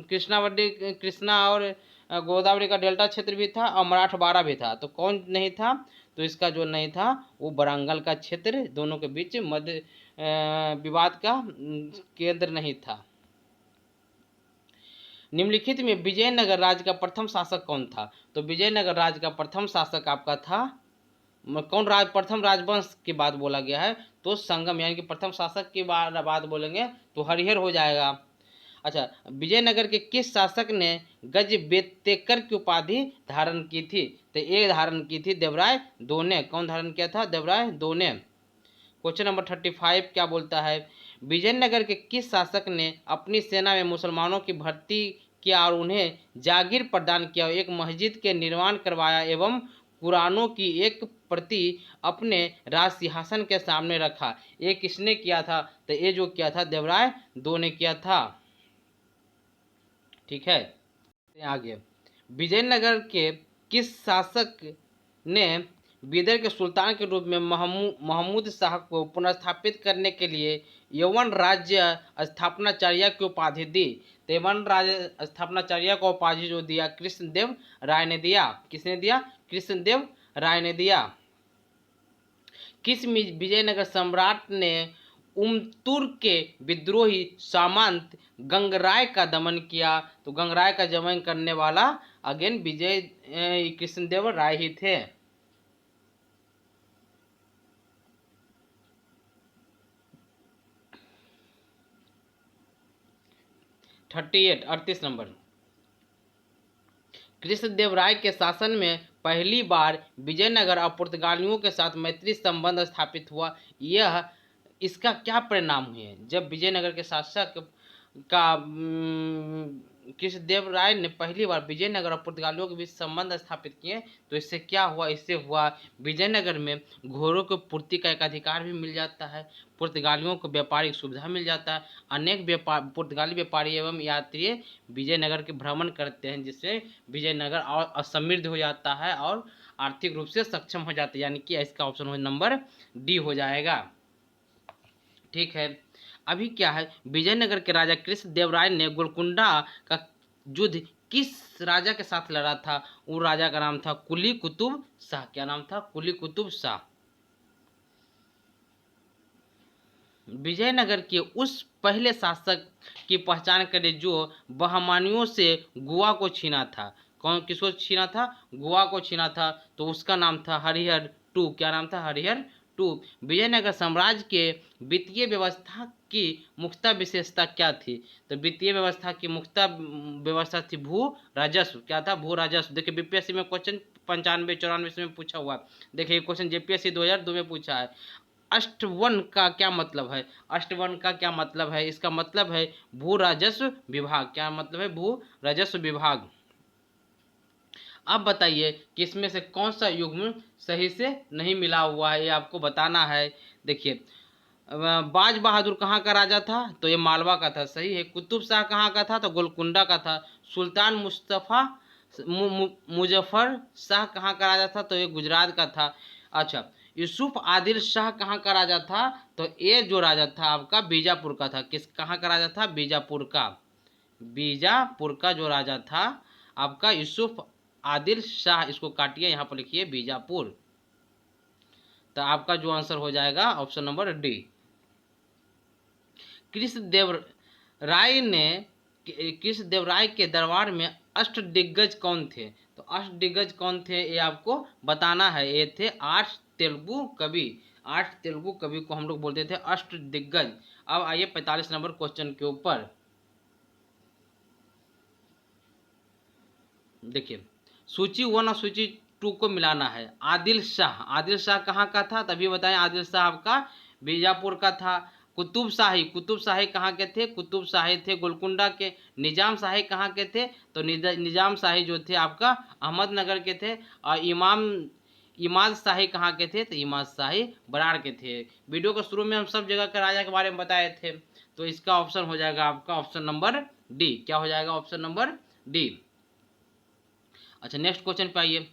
कृष्णा और गोदावरी का डेल्टा क्षेत्र भी था और मराठवाड़ा भी था। तो कौन नहीं था? तो इसका जो नहीं था वो वरांगल का क्षेत्र, दोनों के बीच मध्य विवाद का केंद्र नहीं था। निम्नलिखित में विजयनगर राज्य का प्रथम शासक कौन था? तो विजयनगर राज्य का प्रथम शासक आपका था कौन? प्रथम राजवंश की बात बोला गया है तो संगम, यानी कि प्रथम शासक की बात बोलेंगे तो हरिहर हो जाएगा। अच्छा, विजयनगर के किस शासक ने गजबेतेकर की उपाधि धारण की थी? तो ये धारण की थी देवराय दो ने। कौन धारण किया था? देवराय दो ने। क्वेश्चन नंबर 35 क्या बोलता है? विजयनगर के किस शासक ने अपनी सेना में मुसलमानों की भर्ती किया और उन्हें जागीर प्रदान किया, एक मस्जिद के निर्माण करवाया एवं कुरानों की एक प्रति अपने राज सिंहासन के सामने रखा? ये किसने किया था? तो ये जो किया था देवराय दो ने किया था। ठीक है, आगे विजयनगर के किस शासक ने बीदर के सुल्तान के रूप में महमूद शाह को पुनर्स्थापित करने के लिए यवन राज्य स्थापनाचार्य की उपाधि दी? तो यवन राज्य स्थापनाचार्य को उपाधि जो दिया कृष्णदेव राय ने दिया। किसने दिया? कृष्णदेव राय ने दिया। किस विजयनगर सम्राट ने उमतुर के विद्रोही सामंत गंगराय का दमन किया? तो गंगराय का दमन करने वाला अगेन विजय कृष्णदेव राय ही थे। 38 नंबर। कृष्णदेव राय के शासन में पहली बार विजयनगर और पुर्तगालियों के साथ मैत्री संबंध स्थापित हुआ। यह इसका क्या परिणाम हुए? जब विजयनगर के शासक का कृष्णदेव राय ने पहली बार विजयनगर और पुर्तगालियों के बीच संबंध स्थापित किए तो इससे क्या हुआ? इससे हुआ विजयनगर में घोड़ों को पूर्ति का एक अधिकार भी मिल जाता है, पुर्तगालियों को व्यापारिक सुविधा मिल जाता है। अनेक पुर्तगाली व्यापारी एवं यात्री विजयनगर के भ्रमण करते हैं, जिससे विजयनगर और समृद्ध हो जाता है और आर्थिक रूप से सक्षम हो जाता है, यानी कि इसका ऑप्शन हो नंबर डी हो जाएगा। ठीक है, अभी क्या है, विजयनगर के राजा कृष्णदेव राय ने गोलकुंडा का युद्ध किस राजा के साथ लड़ा था? वो राजा का नाम था कुली कुतुब शाह। क्या नाम था? कुली कुतुब शाह। विजयनगर के उस पहले शासक की पहचान करें जो बहमानियों से गोवा को छीना था। कौन? किसको छीना था? गोवा को छीना था। तो उसका नाम था हरिहर टू। क्या नाम था? हरिहर टू। विजयनगर साम्राज्य के वित्तीय व्यवस्था की मुख्य विशेषता क्या थी? तो वित्तीय व्यवस्था की मुख्य व्यवस्था थी भू राजस्व। क्या था? भू राजस्व। देखिए बीपीएससी में क्वेश्चन 95 94 इसमें पूछा हुआ है। देखिए क्वेश्चन जेपीएससी 2002 में पूछा है। अष्टवन का क्या मतलब है? अष्टवन का क्या मतलब है? इसका मतलब है भू राजस्व विभाग। क्या मतलब है? भू राजस्व विभाग। अब बताइए कि इसमें से कौन सा युग्म सही से नहीं मिला हुआ है, ये आपको बताना है। देखिए बाज बहादुर कहाँ का राजा था? तो ये मालवा का था, सही है। कुतुब शाह कहाँ का था? तो गोलकुंडा का था। सुल्तान मुस्तफ़ा मुजफ्फर शाह कहाँ का राजा था? तो ये गुजरात का था। अच्छा, यूसुफ आदिल शाह कहाँ का राजा था? तो ये जो राजा था आपका बीजापुर का था। किस कहाँ का राजा था? बीजापुर का। बीजापुर का जो राजा था आपका यूसुफ आदिल शाह, इसको काटिए, यहाँ पर लिखिए बीजापुर। तो आपका जो आंसर हो जाएगा ऑप्शन नंबर डी। कृष्णदेव राय के दरबार में अष्टदिग्गज कौन थे? तो अष्टदिग्गज कौन थे ये आपको बताना है। ये थे 8 तेलुगु कवि। 8 तेलुगु कवि को हम लोग बोलते थे अष्टदिग्गज। अब आइए 45 नंबर क्वेश्चन के ऊपर। देखिए सूची 1 और सूची 2 को मिलाना है। आदिल शाह कहाँ का था? तभी बताएं। आदिल शाह आपका बीजापुर का था। कुतुब शाही कहाँ के थे? कुतुब शाही थे गोलकुंडा के। निजाम शाही कहाँ के थे? तो निजाम शाही जो थे आपका अहमदनगर के थे। और इमाद शाही कहाँ के थे? तो इमाद शाही बराड़ के थे। वीडियो के शुरू में हम सब जगह के राजा के बारे में बताए थे। तो इसका ऑप्शन हो जाएगा आपका ऑप्शन नंबर डी। क्या हो जाएगा? Option number D. अच्छा नेक्स्ट क्वेश्चन पे आइए।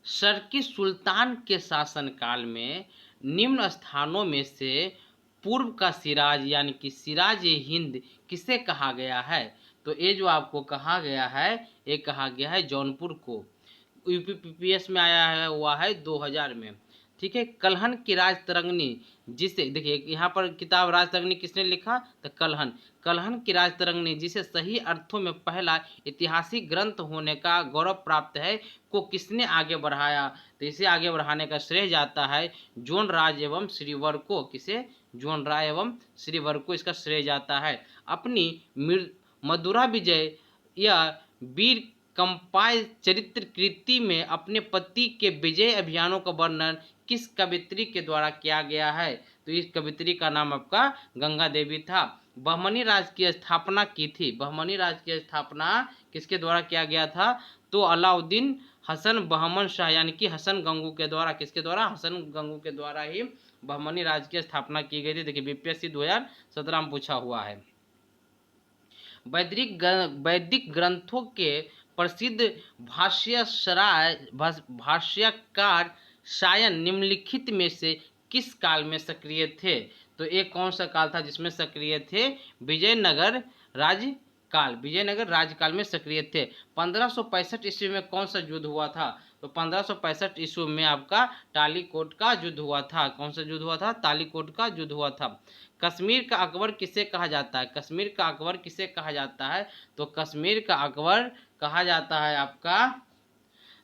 शर्की सुल्तान के शासनकाल में निम्न स्थानों में से पूर्व का सिराज यानी कि सिराज ए हिंद किसे कहा गया है? तो ये जो आपको कहा गया है, ये कहा गया है जौनपुर को। यूपीपीएस में आया है हुआ है 2000 में। ठीक है। कलहन की राज तरंगनी, जिसे देखिए यहाँ पर किताब राज तरंगनी किसने लिखा? तो कलहन की राज तरंगनी, जिसे सही अर्थों में पहला ऐतिहासिक ग्रंथ होने का गौरव प्राप्त है, को किसने आगे बढ़ाया? तो इसे आगे बढ़ाने का श्रेय जाता है जोन राज एवं श्रीवर को। किसे? जोन राय एवं श्रीवर को इसका श्रेय जाता है। अपनी मधुरा विजय या वीर कंपाय चरित्र कृति में अपने पति के विजय अभियानों का वर्णन किस कवित्री के द्वारा किया गया है? तो इस कवित्री का नाम आपका गंगा देवी था। बहमनी राज की स्थापना की थी। बहमनी राज की स्थापना किसके द्वारा किया गया था? तो अलाउद्दीन हसन बहमन शाह यानी कि हसन गंगू के द्वारा। किसके द्वारा? हसन गंगू के द्वारा ही बहमनी राज की स्थापना की गई थी। देखिए बीपीएससी 2017 में पूछा हुआ है। वैदिक ग्रंथों के प्रसिद्ध भाष्यकार शायन निम्नलिखित में से किस काल में सक्रिय थे? तो एक कौन सा काल था जिसमें सक्रिय थे? विजयनगर राजकाल में सक्रिय थे। 1565 ईस्वी में कौन सा युद्ध हुआ था? तो 1565 ईस्वी में आपका तालीकोट का युद्ध हुआ था। कौन सा युद्ध हुआ था? तालीकोट का युद्ध हुआ था। कश्मीर का अकबर किसे कहा जाता है? कश्मीर का अकबर किसे कहा जाता है? तो कश्मीर का अकबर कहा जाता है आपका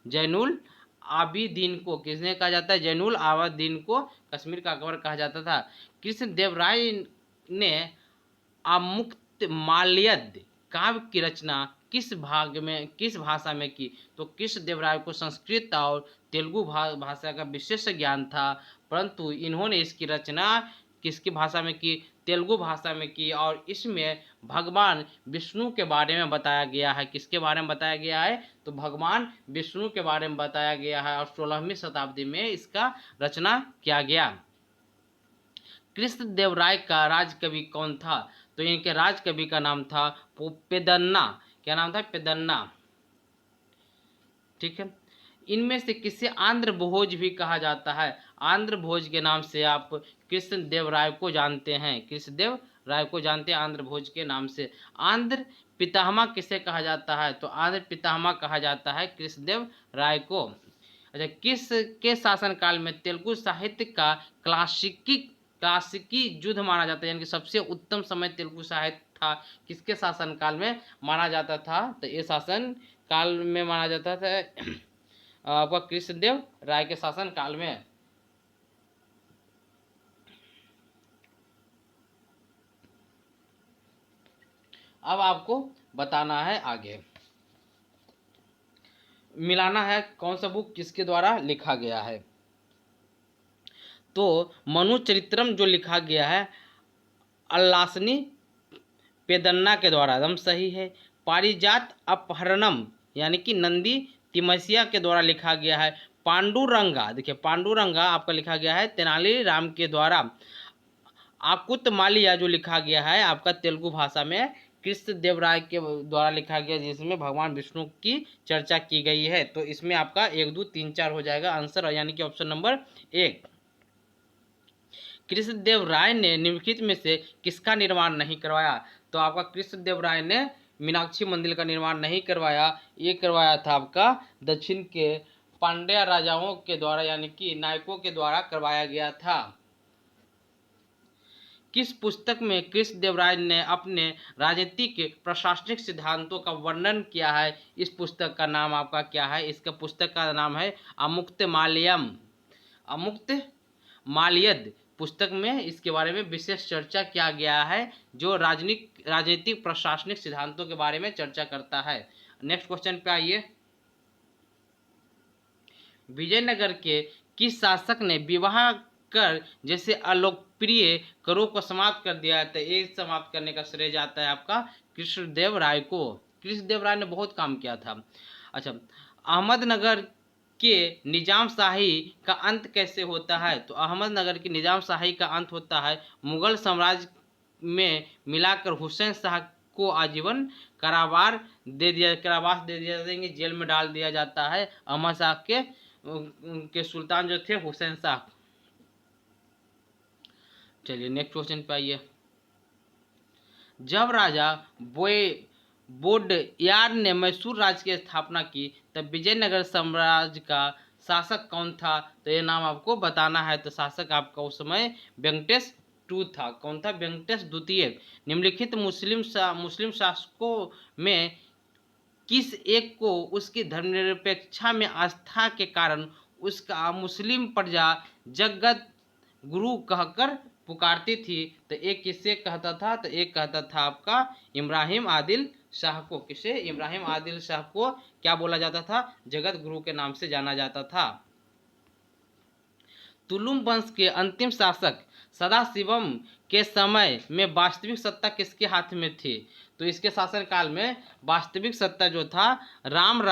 जैनुल आबिदीन को। किसने कहा जाता है? जैनुल आबिदीन को कश्मीर का अकबर कहा जाता था। कृष्णदेव राय ने आमुक्तमाल्यद काव्य की रचना किस भाषा में की? तो कृष्णदेव राय को संस्कृत और तेलुगु भाषा का विशेष ज्ञान था, परंतु इन्होंने इसकी रचना किसकी भाषा में की? तेलुगु भाषा में की। और इसमें भगवान विष्णु के बारे में बताया गया है। किसके बारे में बताया गया है? तो भगवान विष्णु के बारे में बताया गया है। और 16वीं शताब्दी में इसका रचना किया गया। कृष्णदेव राय का राजकवि कौन था? तो इनके राजकवि का नाम था पेदन्ना। क्या नाम था? पेदन्ना। ठीक है। इनमें से किसे आंध्र भोज भी कहा जाता है? आंध्र भोज के नाम से आप कृष्णदेव राय को जानते हैं। कृष्णदेव राय को जानते हैं आंध्र भोज के नाम से। आंध्र पितामह किसे कहा जाता है? तो आंध्र पितामह कहा जाता है कृष्णदेव राय को। अच्छा, किस के शासनकाल में तेलुगु साहित्य का क्लासिकी युद्ध माना जाता है, यानी कि सबसे उत्तम समय तेलुगु साहित्य था? किसके शासनकाल में माना जाता था? तो ये शासन काल में माना जाता था आपका कृष्णदेव राय के शासन काल में। अब आपको बताना है आगे। मिलाना है कौन सा बुक किसके द्वारा लिखा गया है। तो मनु चरित्रम जो लिखा गया है अल्लासनी पेदन्ना के द्वारा, एकदम सही है। पारिजात अपहरणम यानी कि नंदी तिमसिया के द्वारा लिखा गया है। पांडुरंगा, देखिए पांडुरंगा आपका लिखा गया है तेनालीराम के द्वारा। आकुत मालिया जो लिखा गया है आपका तेलुगु भाषा में कृष्ण देव राय के द्वारा लिखा गया, जिसमें भगवान विष्णु की चर्चा की गई है। तो इसमें आपका 1 2 3 4 हो जाएगा आंसर, यानी कि ऑप्शन नंबर 1। कृष्णदेव राय ने निम्नलिखित में से किसका निर्माण नहीं करवाया। तो आपका कृष्णदेव राय ने मीनाक्षी मंदिर का निर्माण नहीं करवाया, ये करवाया था आपका दक्षिण के पांड्या राजाओं के द्वारा, यानी कि नायकों के द्वारा करवाया गया था। किस पुस्तक में कृष्णदेव राय ने अपने राजनीतिक प्रशासनिक सिद्धांतों का वर्णन किया है। इस पुस्तक का नाम आपका क्या है, इसका पुस्तक का नाम है अमुक्त माल्यम। अमुक्त माल्यद पुस्तक में इसके बारे में विशेष चर्चा किया गया है, जो राजनीतिक प्रशासनिक सिद्धांतों के बारे में चर्चा करता है। नेक्स्ट क्वेश्चन पे आइए। विजयनगर के किस शासक ने विवाह कर जैसे अलोकप्रिय करों को समाप्त कर दिया है। तो ये समाप्त करने का श्रेय जाता है आपका कृष्णदेव राय को। कृष्णदेव राय ने बहुत काम किया था। अच्छा, अहमदनगर के निजाम शाही का अंत कैसे होता है। तो अहमदनगर की निजाम शाही का अंत होता है मुगल साम्राज्य में मिलाकर हुसैन शाह को आजीवन कारावास दे दिया देंगे, जेल में डाल दिया जाता है। अहमद शाह के सुल्तान जो थे हुसैन शाह। चलिए नेक्स्ट क्वेश्चन पे आइए। जब राजा बोडयार ने मैसूर राज्य की स्थापना की तब विजयनगर साम्राज्य का शासक कौन था। तो ये नाम आपको बताना है। तो शासक आपका उस समय वेंकटेश II था। कौन था, वेंकटेश द्वितीय। निम्नलिखित मुस्लिम शासकों में किस एक को उसकी धर्मनिरपेक्षता में आस्था के कारण उसका मुस्लिम प्रजा जगत गुरु कहकर पुकारती थी। तो एक किससे कहता था। तो एक कहता था आपका इब्राहिम आदिल शाह को। किसे, इब्राहिम आदिल शाह को क्या बोला जाता था, जगत गुरु के नाम से जाना जाता था। तुलुम वंश के अंतिम शासक सदाशिवम के समय में वास्तविक सत्ता किसके हाथ में थी। तो इसके शासनकाल में वास्तविक सत्ता जो था राम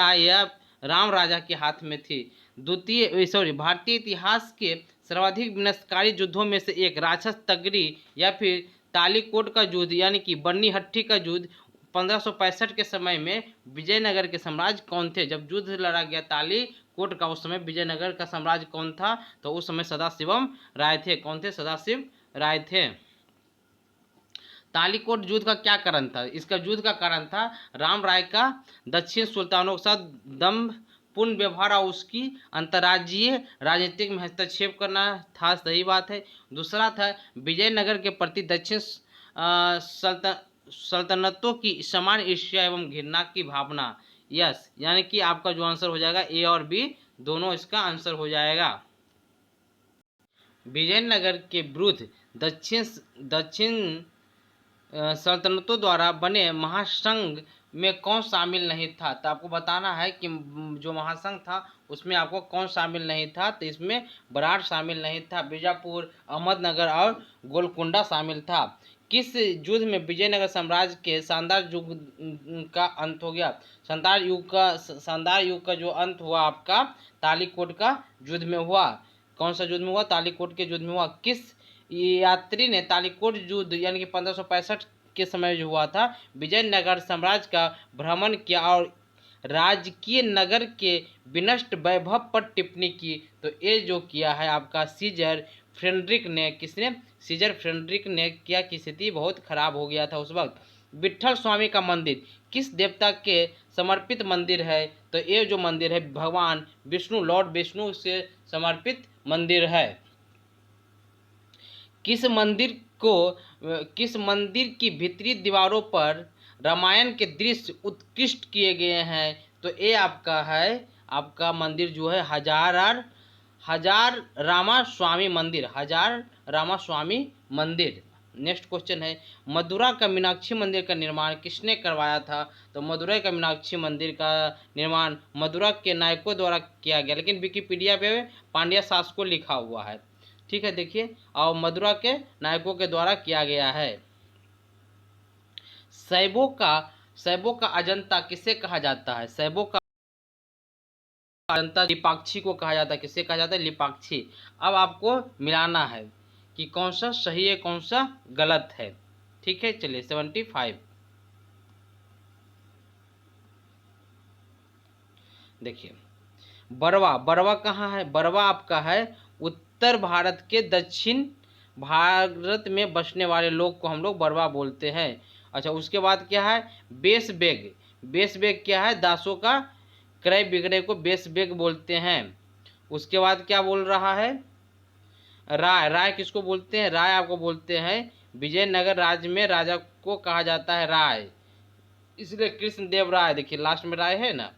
राजा के हाथ में थी। भारतीय इतिहास के सर्वाधिक विनाशकारी युद्धों में से एक राक्षस तगरी या फिर तालीकोट का युद्ध यानी कि बन्नी हट्टी का युद्ध 1565 के समय में विजयनगर के साम्राज्य कौन थे। जब युद्ध लड़ा गया तालीकोट का, उस समय विजयनगर का साम्राज्य कौन था। तो उस समय सदाशिवम राय थे। कौन थे, सदाशिव राय थे। तालीकोट युद्ध का क्या कारण था। इसका युद्ध का कारण था राम राय का दक्षिण सुल्तानों के साथ दम्भ पूर्ण व्यवहार और उसकी अंतर्राज्यीय राजनीतिक में हस्तक्षेप करना था। सही बात है। दूसरा था विजयनगर के प्रति दक्षिण सल्तनतों की समान ईर्ष्या एवं घृणा की भावना। यस, यानी कि आपका जो आंसर हो जाएगा ए और बी दोनों इसका आंसर हो जाएगा। विजयनगर के विरुद्ध दक्षिण सल्तनतों द्वारा बने महासंघ में कौन शामिल नहीं था। तो आपको बताना है कि जो महासंघ था उसमें आपको कौन शामिल नहीं था। तो इसमें बराड़ शामिल नहीं था, बीजापुर, अहमदनगर और गोलकुंडा शामिल था। किस युद्ध में विजयनगर साम्राज्य के शानदार युग का अंत हो गया। शानदार युग का जो अंत हुआ आपका तालीकोट का युद्ध में हुआ। कौन सा युद्ध में हुआ, तालीकोट के युद्ध में हुआ। किस यात्री ने तालीकोट युद्ध यानी कि 1565 के समय जो हुआ था विजयनगर साम्राज्य का भ्रमण किया और राजकीय नगर के विनष्ट वैभव पर टिप्पणी की। तो ये जो किया है आपका सीजर फ्रेडरिक ने। किसने, सीजर फ्रेडरिक ने किया कि स्थिति बहुत खराब हो गया था उस वक्त। विट्ठल स्वामी का मंदिर किस देवता के समर्पित मंदिर है। तो ये जो मंदिर है भगवान विष्णु, लॉर्ड विष्णु से समर्पित मंदिर है। किस मंदिर की भीतरी दीवारों पर रामायण के दृश्य उत्कृष्ट किए गए हैं। तो ये आपका है आपका मंदिर जो है हजार रामा स्वामी मंदिर। हजार रामा स्वामी मंदिर। नेक्स्ट क्वेश्चन है, मदुरा का मीनाक्षी मंदिर का निर्माण किसने करवाया था? तो मदुरई का मीनाक्षी मंदिर का निर्माण मदुरा के नायकों द्वारा किया गया, लेकिन विकिपीडिया पे पांड्या शासकों लिखा हुआ है। ठीक है, देखिए, और मदुरा के नायकों के द्वारा किया गया है। शैवों का अजंता किसे कहा जाता है? शैवों का अजंता लिपाक्षी को कहा जाता है। किसे कहा जाता है? लिपाक्षी। अब आपको मिलाना है कि कौन सा सही है कौन सा गलत है। ठीक है, चलिए 75। देखिए, बरवा, बरवा कहाँ है? बरवा आपका है उत्तर भारत के दक्षिण भारत में बसने वाले लोग को हम लोग बरवा बोलते हैं। अच्छा, उसके बाद क्या है? Base bag. बेस बेग क्या है? दासों का क्रय विक्रय को बेस बेग बोलते हैं। उसके बाद क्या बोल रहा है? राय। राय किसको बोलते हैं? राय आपको बोलते हैं विजयनगर राज्य में राजा को कहा जाता है राय, इसलिए कृष्णदेव राय। देखिए लास्ट में राय है ना।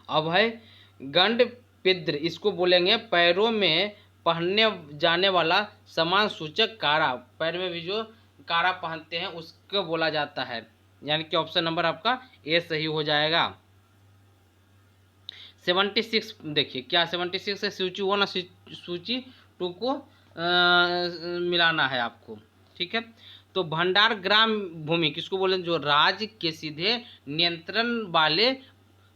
अब है गंड पिद्र, इसको बोलेंगे पैरों में पहनने जाने वाला समान सूचक कारा। पैर में भी जो कारा पहनते हैं उसको बोला जाता है, यानी कि ऑप्शन नंबर आपका ए सही हो जाएगा। 76 देखिए क्या 76 है? सूची 1 और सूची 2 को मिलाना है आपको। ठीक है, तो भंडार ग्राम भूमि किसको बोले? जो राज्य के सीधे नियंत्रण वाले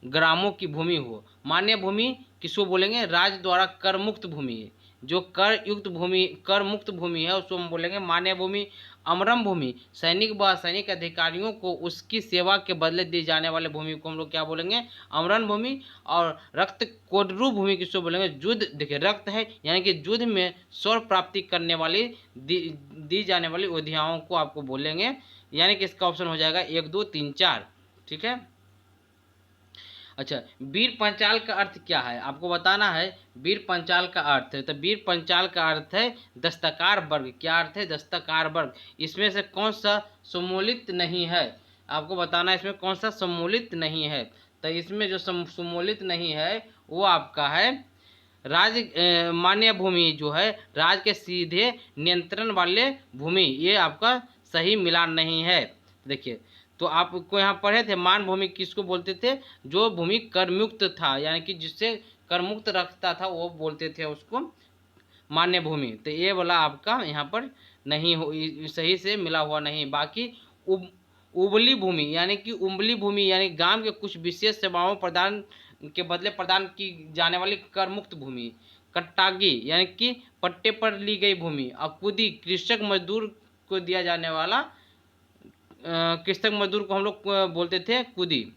ग्रामों की भूमि हो। मान्य भूमि किसको बोलेंगे? राज्य द्वारा कर मुक्त भूमि। जो कर युक्त भूमि, कर मुक्त भूमि है उसको हम बोलेंगे मान्य भूमि। अमरम भूमि सैनिक व सैनिक अधिकारियों को उसकी सेवा के बदले दी जाने वाले भूमि को हम लोग क्या बोलेंगे? अमरन भूमि। और रक्त कोडरू भूमि किसको बोलेंगे? युद्ध, देखिए रक्त है यानी कि युद्ध में स्वर प्राप्ति करने वाली दी जाने वाली योद्धाओं को आपको बोलेंगे, यानी कि इसका ऑप्शन हो जाएगा 1 2 3 4। ठीक है, अच्छा, वीर पंचाल का अर्थ क्या है? आपको बताना है वीर पंचाल का अर्थ है। तो वीर पंचाल का अर्थ है दस्तकार वर्ग। क्या अर्थ है? दस्तकार वर्ग। इसमें से कौन सा सम्मिलित नहीं है? आपको बताना है इसमें कौन सा सम्मिलित नहीं है। तो इसमें जो सम्मिलित नहीं है वो आपका है मान्य भूमि, जो है राज के सीधे नियंत्रण वाले भूमि, ये आपका सही मिलान नहीं है। देखिए, तो आपको यहाँ पढ़े थे मान भूमि किसको बोलते थे? जो भूमि करमुक्त था, यानी कि जिससे करमुक्त रखता था वो बोलते थे उसको मान्य भूमि। तो ये वाला आपका यहाँ पर नहीं हो, सही से मिला हुआ नहीं। बाकी उबली भूमि यानी कि उम्बली भूमि यानी गांव के कुछ विशेष सेवाओं प्रदान के बदले प्रदान की जाने वाली कर मुक्त भूमि। कट्टागी यानी कि पट्टे पर ली गई भूमि। और कुदी कृषक मजदूर को दिया जाने वाला कृषक मजदूर को हम लोग बोलते थे कुदी।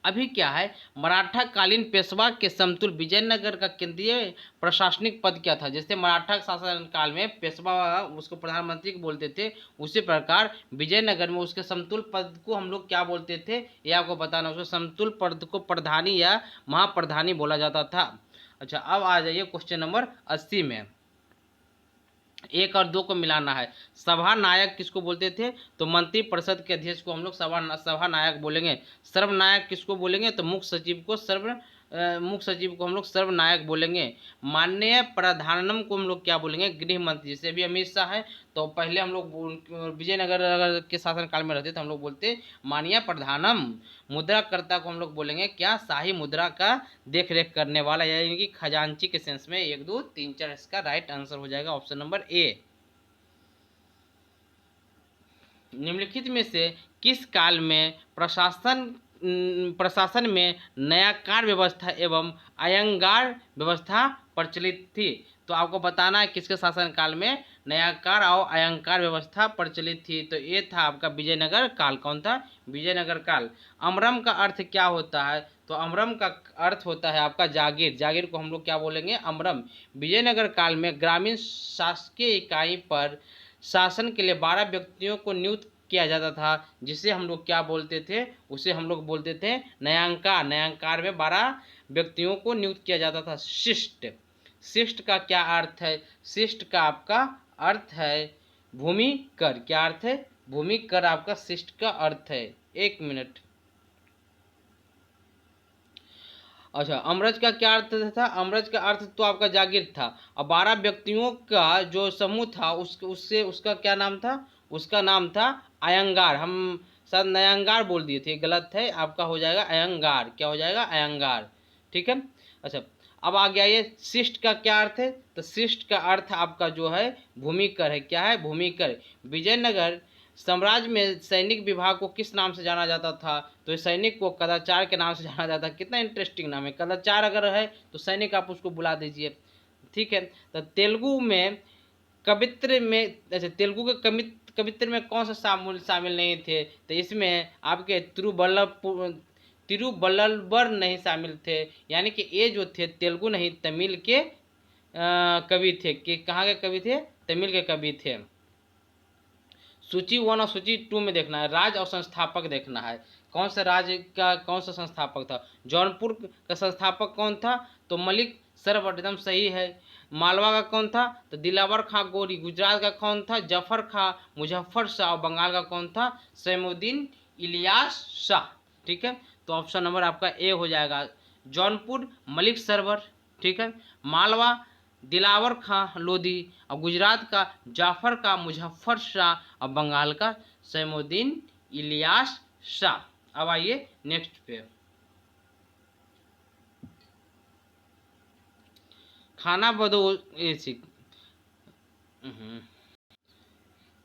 अभी क्या है? मराठा कालीन पेशवा के समतुल्य विजयनगर का केंद्रीय प्रशासनिक पद क्या था? जैसे मराठा शासन काल में पेशवा उसको प्रधानमंत्री को बोलते थे, उसी प्रकार विजयनगर में उसके समतुल्य पद को हम लोग क्या बोलते थे ये आपको बताना। उसके समतुल्य पद को प्रधानी या महाप्रधानी बोला जाता था। अच्छा, अब आ जाइए क्वेश्चन नंबर 80 में। 1 और 2 को मिलाना है। सभा नायक किसको बोलते थे? तो मंत्री परिषद के अध्यक्ष को हम लोग सभा नायक बोलेंगे। सर्वनायक किसको बोलेंगे? तो मुख्य सचिव को हम लोग सर्वनायक बोलेंगे। माननीय प्रधानम को हम लोग क्या बोलेंगे? गृह मंत्री। जैसे भी अमित शाह है तो पहले हम लोग विजयनगर अगर के शासनकाल में रहते तो हम लोग बोलते माननीय प्रधानम। मुद्राकर्ता को हम लोग बोलेंगे क्या? शाही मुद्रा का देख रेख करने वाला, यानी कि खजांची के सेंस में। 1 2 3 4 इसका राइट आंसर हो जाएगा ऑप्शन नंबर ए। निम्नलिखित में से किस काल में प्रशासन में न्यायकार व्यवस्था एवं अयंगार व्यवस्था प्रचलित थी? तो आपको बताना है किसके शासन काल में न्यायकार और अयंकार व्यवस्था प्रचलित थी। तो ये था आपका विजयनगर काल। कौन था? विजयनगर काल। अमरम का अर्थ क्या होता है? तो अमरम का अर्थ होता है आपका जागीर। जागीर को हम लोग क्या बोलेंगे? अमरम। विजयनगर काल में ग्रामीण शासकीय इकाई पर शासन के लिए 12 व्यक्तियों को नियुक्त किया जाता था, जिसे हम लोग क्या बोलते थे? उसे हम लोग बोलते थे न्यायाधिकार। न्यायाधिकार में 12 व्यक्तियों को नियुक्त किया जाता था। शिष्ट, शिष्ट का क्या अर्थ है? शिष्ट का आपका अर्थ है भूमि कर। क्या अर्थ है? भूमि कर आपका शिष्ट का अर्थ है। 1 मिनट। अच्छा, अमरज का क्या अर्थ था? अमरज का अर्थ तो आपका जागीर था। और 12 व्यक्तियों का जो समूह था उससे उसका क्या नाम था? उसका नाम था अयंगार। हम शायद नयंगार बोल दिए थे, गलत है, आपका हो जाएगा अयंगार। क्या हो जाएगा? अयंगार। ठीक है। अच्छा, अब आ गया ये शिष्ट का क्या अर्थ है? तो शिष्ट का अर्थ आपका जो है भूमिकर है। क्या है? भूमिकर। विजयनगर साम्राज्य में सैनिक विभाग को किस नाम से जाना जाता था? तो इस सैनिक को कदाचार के नाम से जाना जाता है। कितना इंटरेस्टिंग नाम है। कदाचार अगर है तो सैनिक आप उसको बुला दीजिए। ठीक है। तो तेलुगु में कवित्र में, अच्छा, तेलुगु के कवित्र में कौन सा शामिल नहीं थे? तो इसमें आपके तिरुवल्लवर नहीं शामिल थे। यानी कि ये जो थे तेलुगु नहीं, तमिल के कवि थे। कि कहाँ के कवि थे? तमिल के कवि थे। सूची 1 और सूची 2 में देखना है, राज और संस्थापक देखना है। कौन सा राज्य का कौन सा संस्थापक था? जौनपुर का संस्थापक कौन था? तो मलिक सर्व, एकदम सही है। मालवा का कौन था? तो दिलावर खां गोरी। गुजरात का कौन था? जफर खां मुजफ्फर शाह। और बंगाल का कौन था? सैमुद्दीन इलियास शाह। ठीक है। तो ऑप्शन नंबर आपका ए हो जाएगा, जौनपुर मलिक सरवर। ठीक है। मालवा दिलावर खां लोधी। और गुजरात का जाफर का मुजफ्फर शाह। और बंगाल का सैमुद्दीन इलियास शाह। अब आइए नेक्स्ट पे, खाना बदोशी।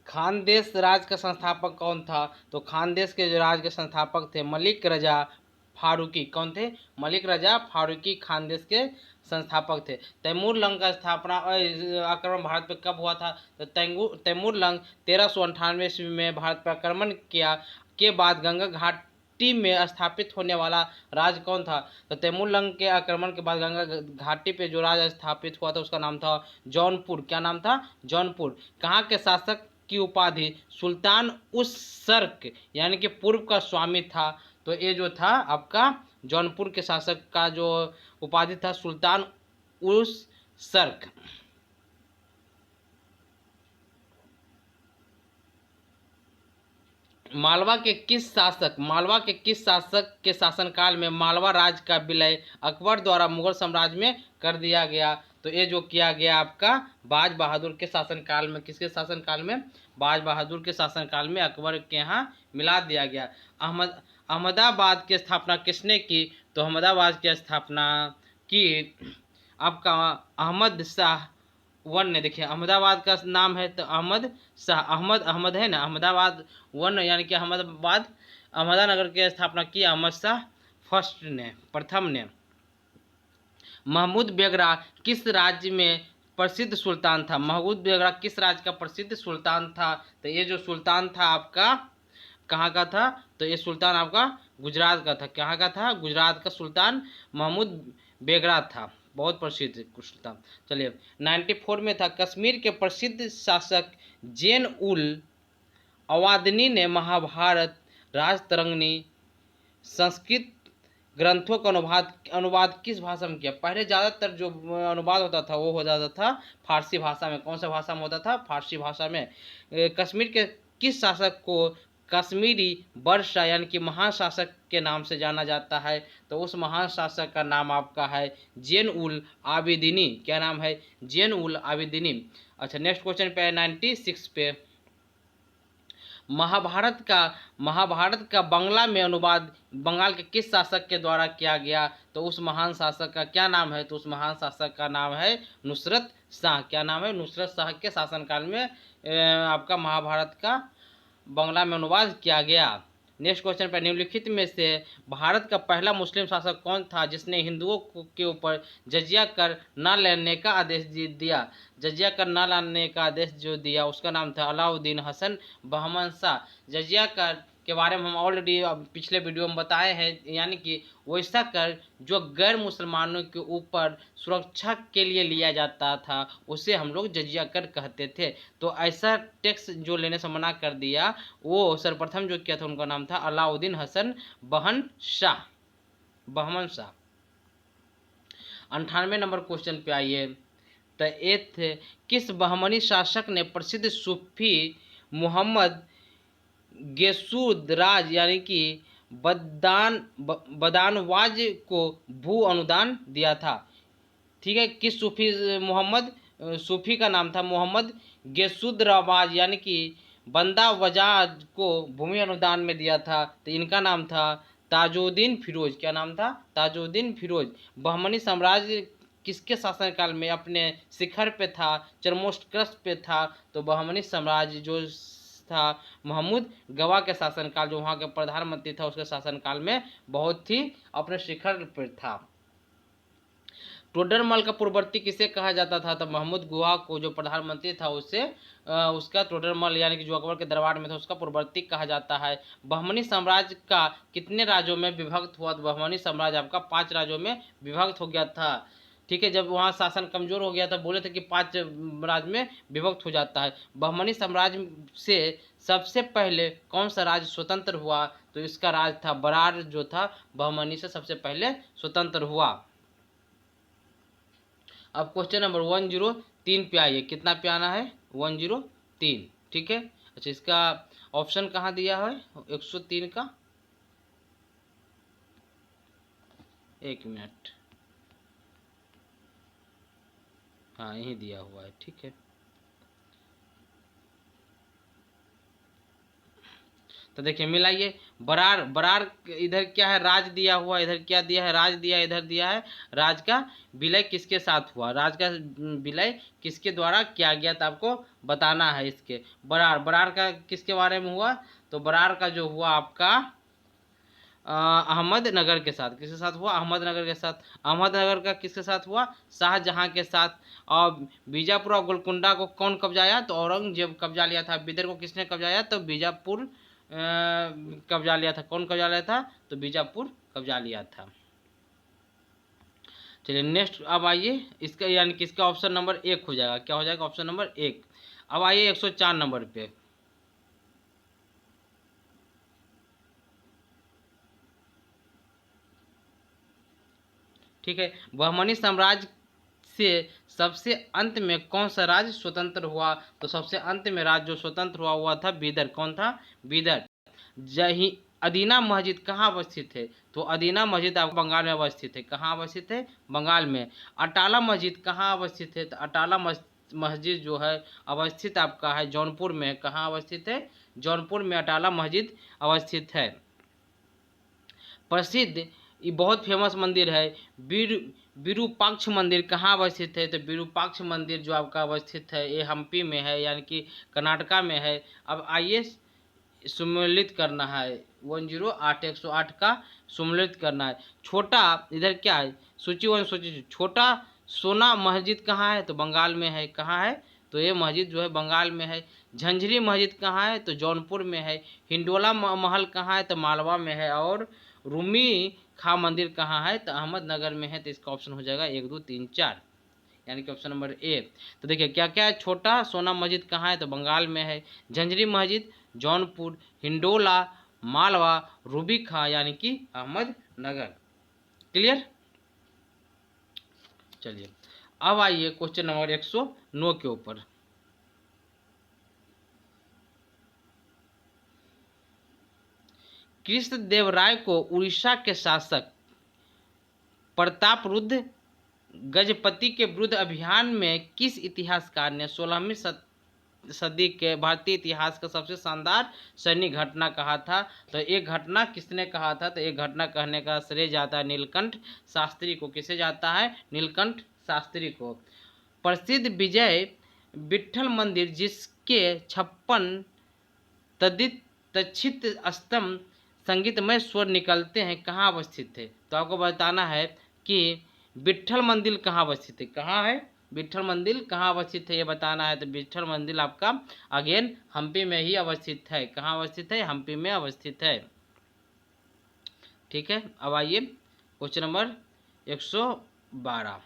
खानदेश राज का संस्थापक कौन था? तो खानदेश के जो राज के संस्थापक थे मलिक रजा फारूकी। कौन थे? मलिक रजा फारूकी खानदेश के संस्थापक थे। तैमूर लंग का स्थापना आक्रमण भारत पे कब हुआ था? तो तैमूर लंग 1398 ईस्वी में भारत पर आक्रमण किया के बाद गंगा घाटी में स्थापित होने वाला राज कौन था? तो तैमूर लंग के आक्रमण के बाद गंगा घाटी पे जो राज स्थापित हुआ था उसका नाम था जौनपुर। क्या नाम था? जौनपुर। कहाँ के शासक की उपाधि सुल्तान उस सर्क यानी कि पूर्व का स्वामी था? तो ये जो था आपका जौनपुर के शासक का जो उपाधि था सुल्तान उस सर्क। मालवा के किस शासक के शासनकाल में मालवा राज्य का विलय अकबर द्वारा मुगल साम्राज्य में कर दिया गया? तो ये जो किया गया आपका बाज बहादुर के शासनकाल में। किसके शासनकाल में? बाज बहादुर के शासनकाल में अकबर के यहाँ मिला दिया गया। अहमदाबाद की स्थापना किसने की? तो अहमदाबाद की स्थापना की आपका अहमद शाह वन ने। देखिए अहमदाबाद का नाम है तो अहमद शाह, अहमद है ना, अहमदाबाद वन यानी कि अहमदानगर की स्थापना की अहमद शाह फर्स्ट ने, प्रथम ने। महमूद बेगरा किस राज्य में प्रसिद्ध सुल्तान था? महमूद बेगरा किस राज्य का प्रसिद्ध सुल्तान था? तो ये जो सुल्तान था आपका कहाँ का था? तो ये सुल्तान आपका गुजरात का था। कहाँ का था? गुजरात का सुल्तान महमूद बेगरा था, बहुत प्रसिद्ध सुल्तान। चलिए 94 में था, कश्मीर के प्रसिद्ध शासक जैन उल अवादनी ने महाभारत राजतरंगिणी संस्कृत ग्रंथों का अनुवाद किस भाषा में किया? पहले ज़्यादातर जो अनुवाद होता था वो हो जाता था फारसी भाषा में। कौन सा भाषा में होता था? फारसी भाषा में। कश्मीर के किस शासक को कश्मीरी वर्षा यानी कि महान शासक के नाम से जाना जाता है? तो उस महान शासक का नाम आपका है जैन उल आबिदिनी। क्या नाम है? जैन उल आबिदिनी। अच्छा, नेक्स्ट क्वेश्चन पे 96 पे, महाभारत का बांग्ला में अनुवाद बंगाल के किस शासक के द्वारा किया गया? तो उस महान शासक का क्या नाम है? तो उस महान शासक का नाम है नुसरत शाह। क्या नाम है? नुसरत शाह के शासनकाल में आपका महाभारत का बांग्ला में अनुवाद किया गया। नेक्स्ट क्वेश्चन पर, निम्नलिखित में से भारत का पहला मुस्लिम शासक कौन था जिसने हिंदुओं के ऊपर जजिया कर न लेने का आदेश दिया? जजिया कर न लाने का आदेश जो दिया उसका नाम था अलाउद्दीन हसन बहमन शाह। जजिया कर के बारे में हम ऑलरेडी पिछले वीडियो में बताए हैं, यानी कि वैसा कर जो गैर मुसलमानों के ऊपर सुरक्षा के लिए लिया जाता था उसे हम लोग जजिया कर कहते थे। तो ऐसा टैक्स जो लेने से मना कर दिया वो सर्वप्रथम जो किया था उनका नाम था अलाउद्दीन हसन बहमन शाह। 98 नंबर क्वेश्चन पे आइए। तो एथ किस बहमनी शासक ने प्रसिद्ध सूफी मोहम्मद गेसूद राज यानी कि बदानवाज को भू अनुदान दिया था। ठीक है, किस सूफी सूफी का नाम था मोहम्मद गेसुद्रवाज, यानी कि बंदा वजाज को भूमि अनुदान में दिया था। तो इनका नाम था ताजुद्दीन फिरोज। क्या नाम था? ताजुद्दीन फिरोज। बहमनी साम्राज्य किसके शासनकाल में अपने शिखर पे था, चरमोत्कर्ष पे था? तो बहमनी साम्राज्य जो था महमूद गवा के शासनकाल, जो वहाँ के प्रधानमंत्री था, उसके शासनकाल में बहुत ही अपने शिखर पर था। टोडरमल का पूर्ववर्ती किसे कहा जाता था? तो महमूद गुहा को, जो प्रधानमंत्री था, उससे उसका टोडरमल यानी कि जो अकबर के दरबार में था, उसका पूर्ववर्ती कहा जाता है। बहमनी साम्राज्य का कितने राज्यों में विभक्त हुआ? तो बहमनी साम्राज्य आपका 5 राज्यों में विभक्त हो गया था। ठीक है, जब वहाँ शासन कमजोर हो गया था, बोले थे कि 5 राज्य में विभक्त हो जाता है। बहमनी साम्राज्य से सबसे पहले कौन सा राज्य स्वतंत्र हुआ? तो इसका राज था बरार, जो था बहमनी से सबसे पहले स्वतंत्र हुआ। अब क्वेश्चन नंबर 103 पे आइए। कितना पे आना है? 103। ठीक है, अच्छा, इसका ऑप्शन कहाँ दिया है 103 का? एक मिनट, हाँ यही दिया हुआ है। ठीक है, तो देखिए मिलाइए। बरार, बरार इधर क्या है? राज दिया हुआ, इधर क्या दिया है? राज दिया, इधर दिया है राज का विलय किसके साथ हुआ? राज का विलय किसके द्वारा किया गया था, आपको बताना है। इसके बरार, बरार का किसके बारे में हुआ? तो बरार का जो हुआ आपका अहमदनगर के साथ। किसके साथ हुआ? अहमदनगर के साथ। अहमदनगर का किसके साथ हुआ? शाहजहां के साथ। और बीजापुर और गोलकुंडा को कौन कब्जाया? तो औरंगजेब कब्जा लिया था। बिदर को किसने कब्जाया? तो बीजापुर कब्जा लिया था। कौन कब्जा लिया था? तो बीजापुर कब्जा लिया था। चलिए नेक्स्ट, अब आइए इसका, यानी कि इसका ऑप्शन नंबर 1 हो जाएगा। क्या हो जाएगा? Option number 1। अब आइए 104 नंबर पे। ठीक है, बहमनी साम्राज्य से सबसे अंत में कौन सा राज्य स्वतंत्र हुआ? तो सबसे अंत में राज्य जो स्वतंत्र हुआ था बीदर। कौन था? बीदर। जही अदीना मस्जिद कहाँ अवस्थित है? तो अदीना मस्जिद आपको बंगाल में अवस्थित है। कहाँ अवस्थित है? बंगाल में। अटाला मस्जिद कहाँ अवस्थित है? तो अटाला मस्जिद जो है अवस्थित आपका है जौनपुर में। कहाँ अवस्थित है? जौनपुर में अटाला मस्जिद अवस्थित है। प्रसिद्ध, ये बहुत फेमस मंदिर है, विरूपाक्ष मंदिर कहाँ अवस्थित है? तो विरूपाक्ष मंदिर जो आपका अवस्थित है ये हम्पी में है, यानी कि कर्नाटका में है। अब आइए सम्मिलित करना है 108, 108 का सम्मिलित करना है। छोटा, इधर क्या है? सूची 1 सूची। छोटा सोना मस्जिद कहाँ है? तो बंगाल में है। कहाँ है? तो ये मस्जिद जो है बंगाल में है। झंझरी मस्जिद कहाँ है? तो जौनपुर में है। हिंडोला महल कहाँ है? तो मालवा में है। और रूमी खां मंदिर कहाँ है? तो अहमदनगर में है। तो इसका ऑप्शन हो जाएगा 1, 2, 3, 4, यानी कि ऑप्शन नंबर ए। तो देखिए क्या क्या है? छोटा सोना मस्जिद कहाँ है? तो बंगाल में है। झंझरी मस्जिद जौनपुर, हिंडोला, मालवा, रूबी खां यानी कि अहमदनगर। क्लियर? चलिए अब आइए क्वेश्चन नंबर 109 के ऊपर। कृष्णदेव राय को उड़ीसा के शासक प्रतापरुद्र गजपति के विरुद्ध अभियान में किस इतिहासकार ने 16वीं सदी के भारतीय इतिहास का सबसे शानदार सैन्य घटना कहा था? तो एक घटना किसने कहा था? तो एक घटना कहने का श्रेय जाता है नीलकंठ शास्त्री को। किसे जाता है? नीलकंठ शास्त्री को। प्रसिद्ध विजय विट्ठल मंदिर जिसके 56 तदित स्तंभ संगीतमय स्वर निकलते हैं कहाँ अवस्थित है? तो आपको बताना है कि विट्ठल मंदिर कहाँ अवस्थित है। कहाँ है विट्ठल मंदिर? कहाँ अवस्थित है ये बताना है। तो विट्ठल मंदिर आपका अगेन हम्पी में ही अवस्थित है। कहाँ अवस्थित है? हम्पी में अवस्थित है। ठीक है, अब आइए क्वेश्चन नंबर 112,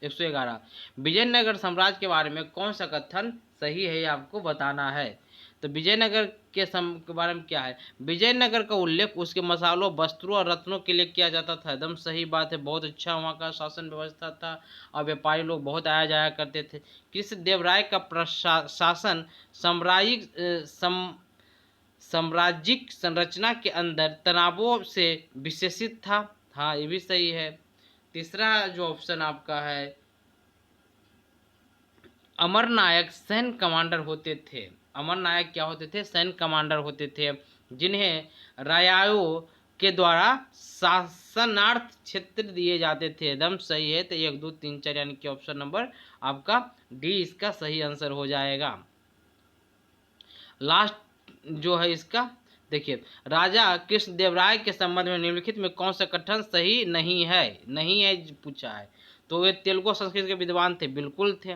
111। विजयनगर साम्राज्य के बारे में कौन सा कथन सही है, ये आपको बताना है। तो विजयनगर के बारे में क्या है? विजयनगर का उल्लेख उसके मसालों, वस्त्रों और रत्नों के लिए किया जाता था। एकदम सही बात है, बहुत अच्छा वहाँ का शासन व्यवस्था था और व्यापारी लोग बहुत आया जाया करते थे। कृष्णदेव राय का शासन साम्राज्यिक साम्राज्यिक संरचना के अंदर तनावों से विशेषित था। हाँ, ये भी सही है। तीसरा जो ऑप्शन आपका है, अमरनायक सैन्य कमांडर होते थे। अमरनायक क्या होते थे? सैन्य कमांडर होते थे, जिन्हें राजाओं के द्वारा शासनार्थ क्षेत्र दिए जाते थे। एकदम सही है। तो 1 2 3 4 यानी कि ऑप्शन नंबर आपका डी इसका सही आंसर हो जाएगा। लास्ट जो है इसका, देखिए, राजा कृष्णदेवराय के संबंध में निम्नलिखित में कौन सा कथन सही नहीं है? नहीं है पूछा है। तो वे तेलुगु संस्कृत के विद्वान थे, बिल्कुल थे।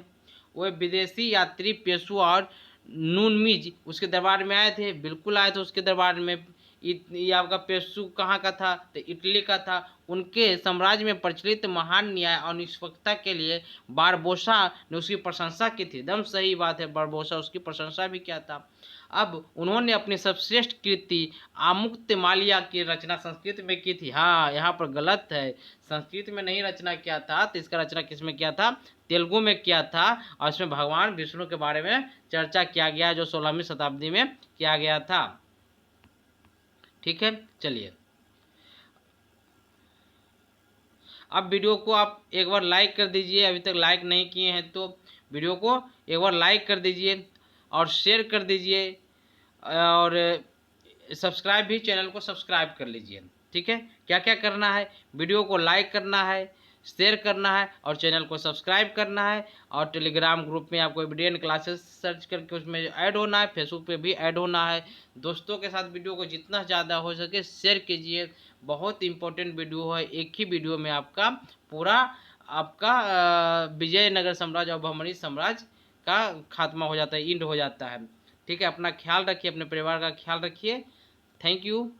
वे विदेशी यात्री पेशवा और नूनमीज उसके दरबार में आए थे, बिल्कुल आए थे उसके दरबार में। ये आपका पेशु कहाँ का था? तो इटली का था। उनके साम्राज्य में प्रचलित महान न्याय और निष्पक्षता के लिए बारबोसा ने उसकी प्रशंसा की थी। एकदम सही बात है, बारबोसा उसकी प्रशंसा भी किया था। अब उन्होंने अपनी सर्वश्रेष्ठ कृति आमुक्तमाल्या की रचना संस्कृत में की थी। हाँ, यहाँ पर गलत है, संस्कृत में नहीं रचना किया था। तो इसका रचना किस में किया था? तेलुगु में किया था। और इसमें भगवान विष्णु के बारे में चर्चा किया गया, जो 16वीं शताब्दी में किया गया था। ठीक है, चलिए, अब वीडियो को आप एक बार लाइक कर दीजिए। अभी तक लाइक नहीं किए हैं तो वीडियो को एक बार लाइक कर दीजिए और शेयर कर दीजिए, और सब्सक्राइब भी, चैनल को सब्सक्राइब कर लीजिए। ठीक है, क्या क्या करना है? वीडियो को लाइक करना है, शेयर करना है और चैनल को सब्सक्राइब करना है। और टेलीग्राम ग्रुप में आपको एबीडीएन क्लासेस सर्च करके उसमें ऐड होना है। फेसबुक पे भी ऐड होना है। दोस्तों के साथ वीडियो को जितना ज़्यादा हो सके शेयर कीजिए। बहुत इंपॉर्टेंट वीडियो है। एक ही वीडियो में आपका पूरा आपका विजयनगर साम्राज्य और बहमनी साम्राज्य का खात्मा हो जाता है, इंड हो जाता है। ठीक है, अपना ख्याल रखिए, अपने परिवार का ख्याल रखिए। Thank you.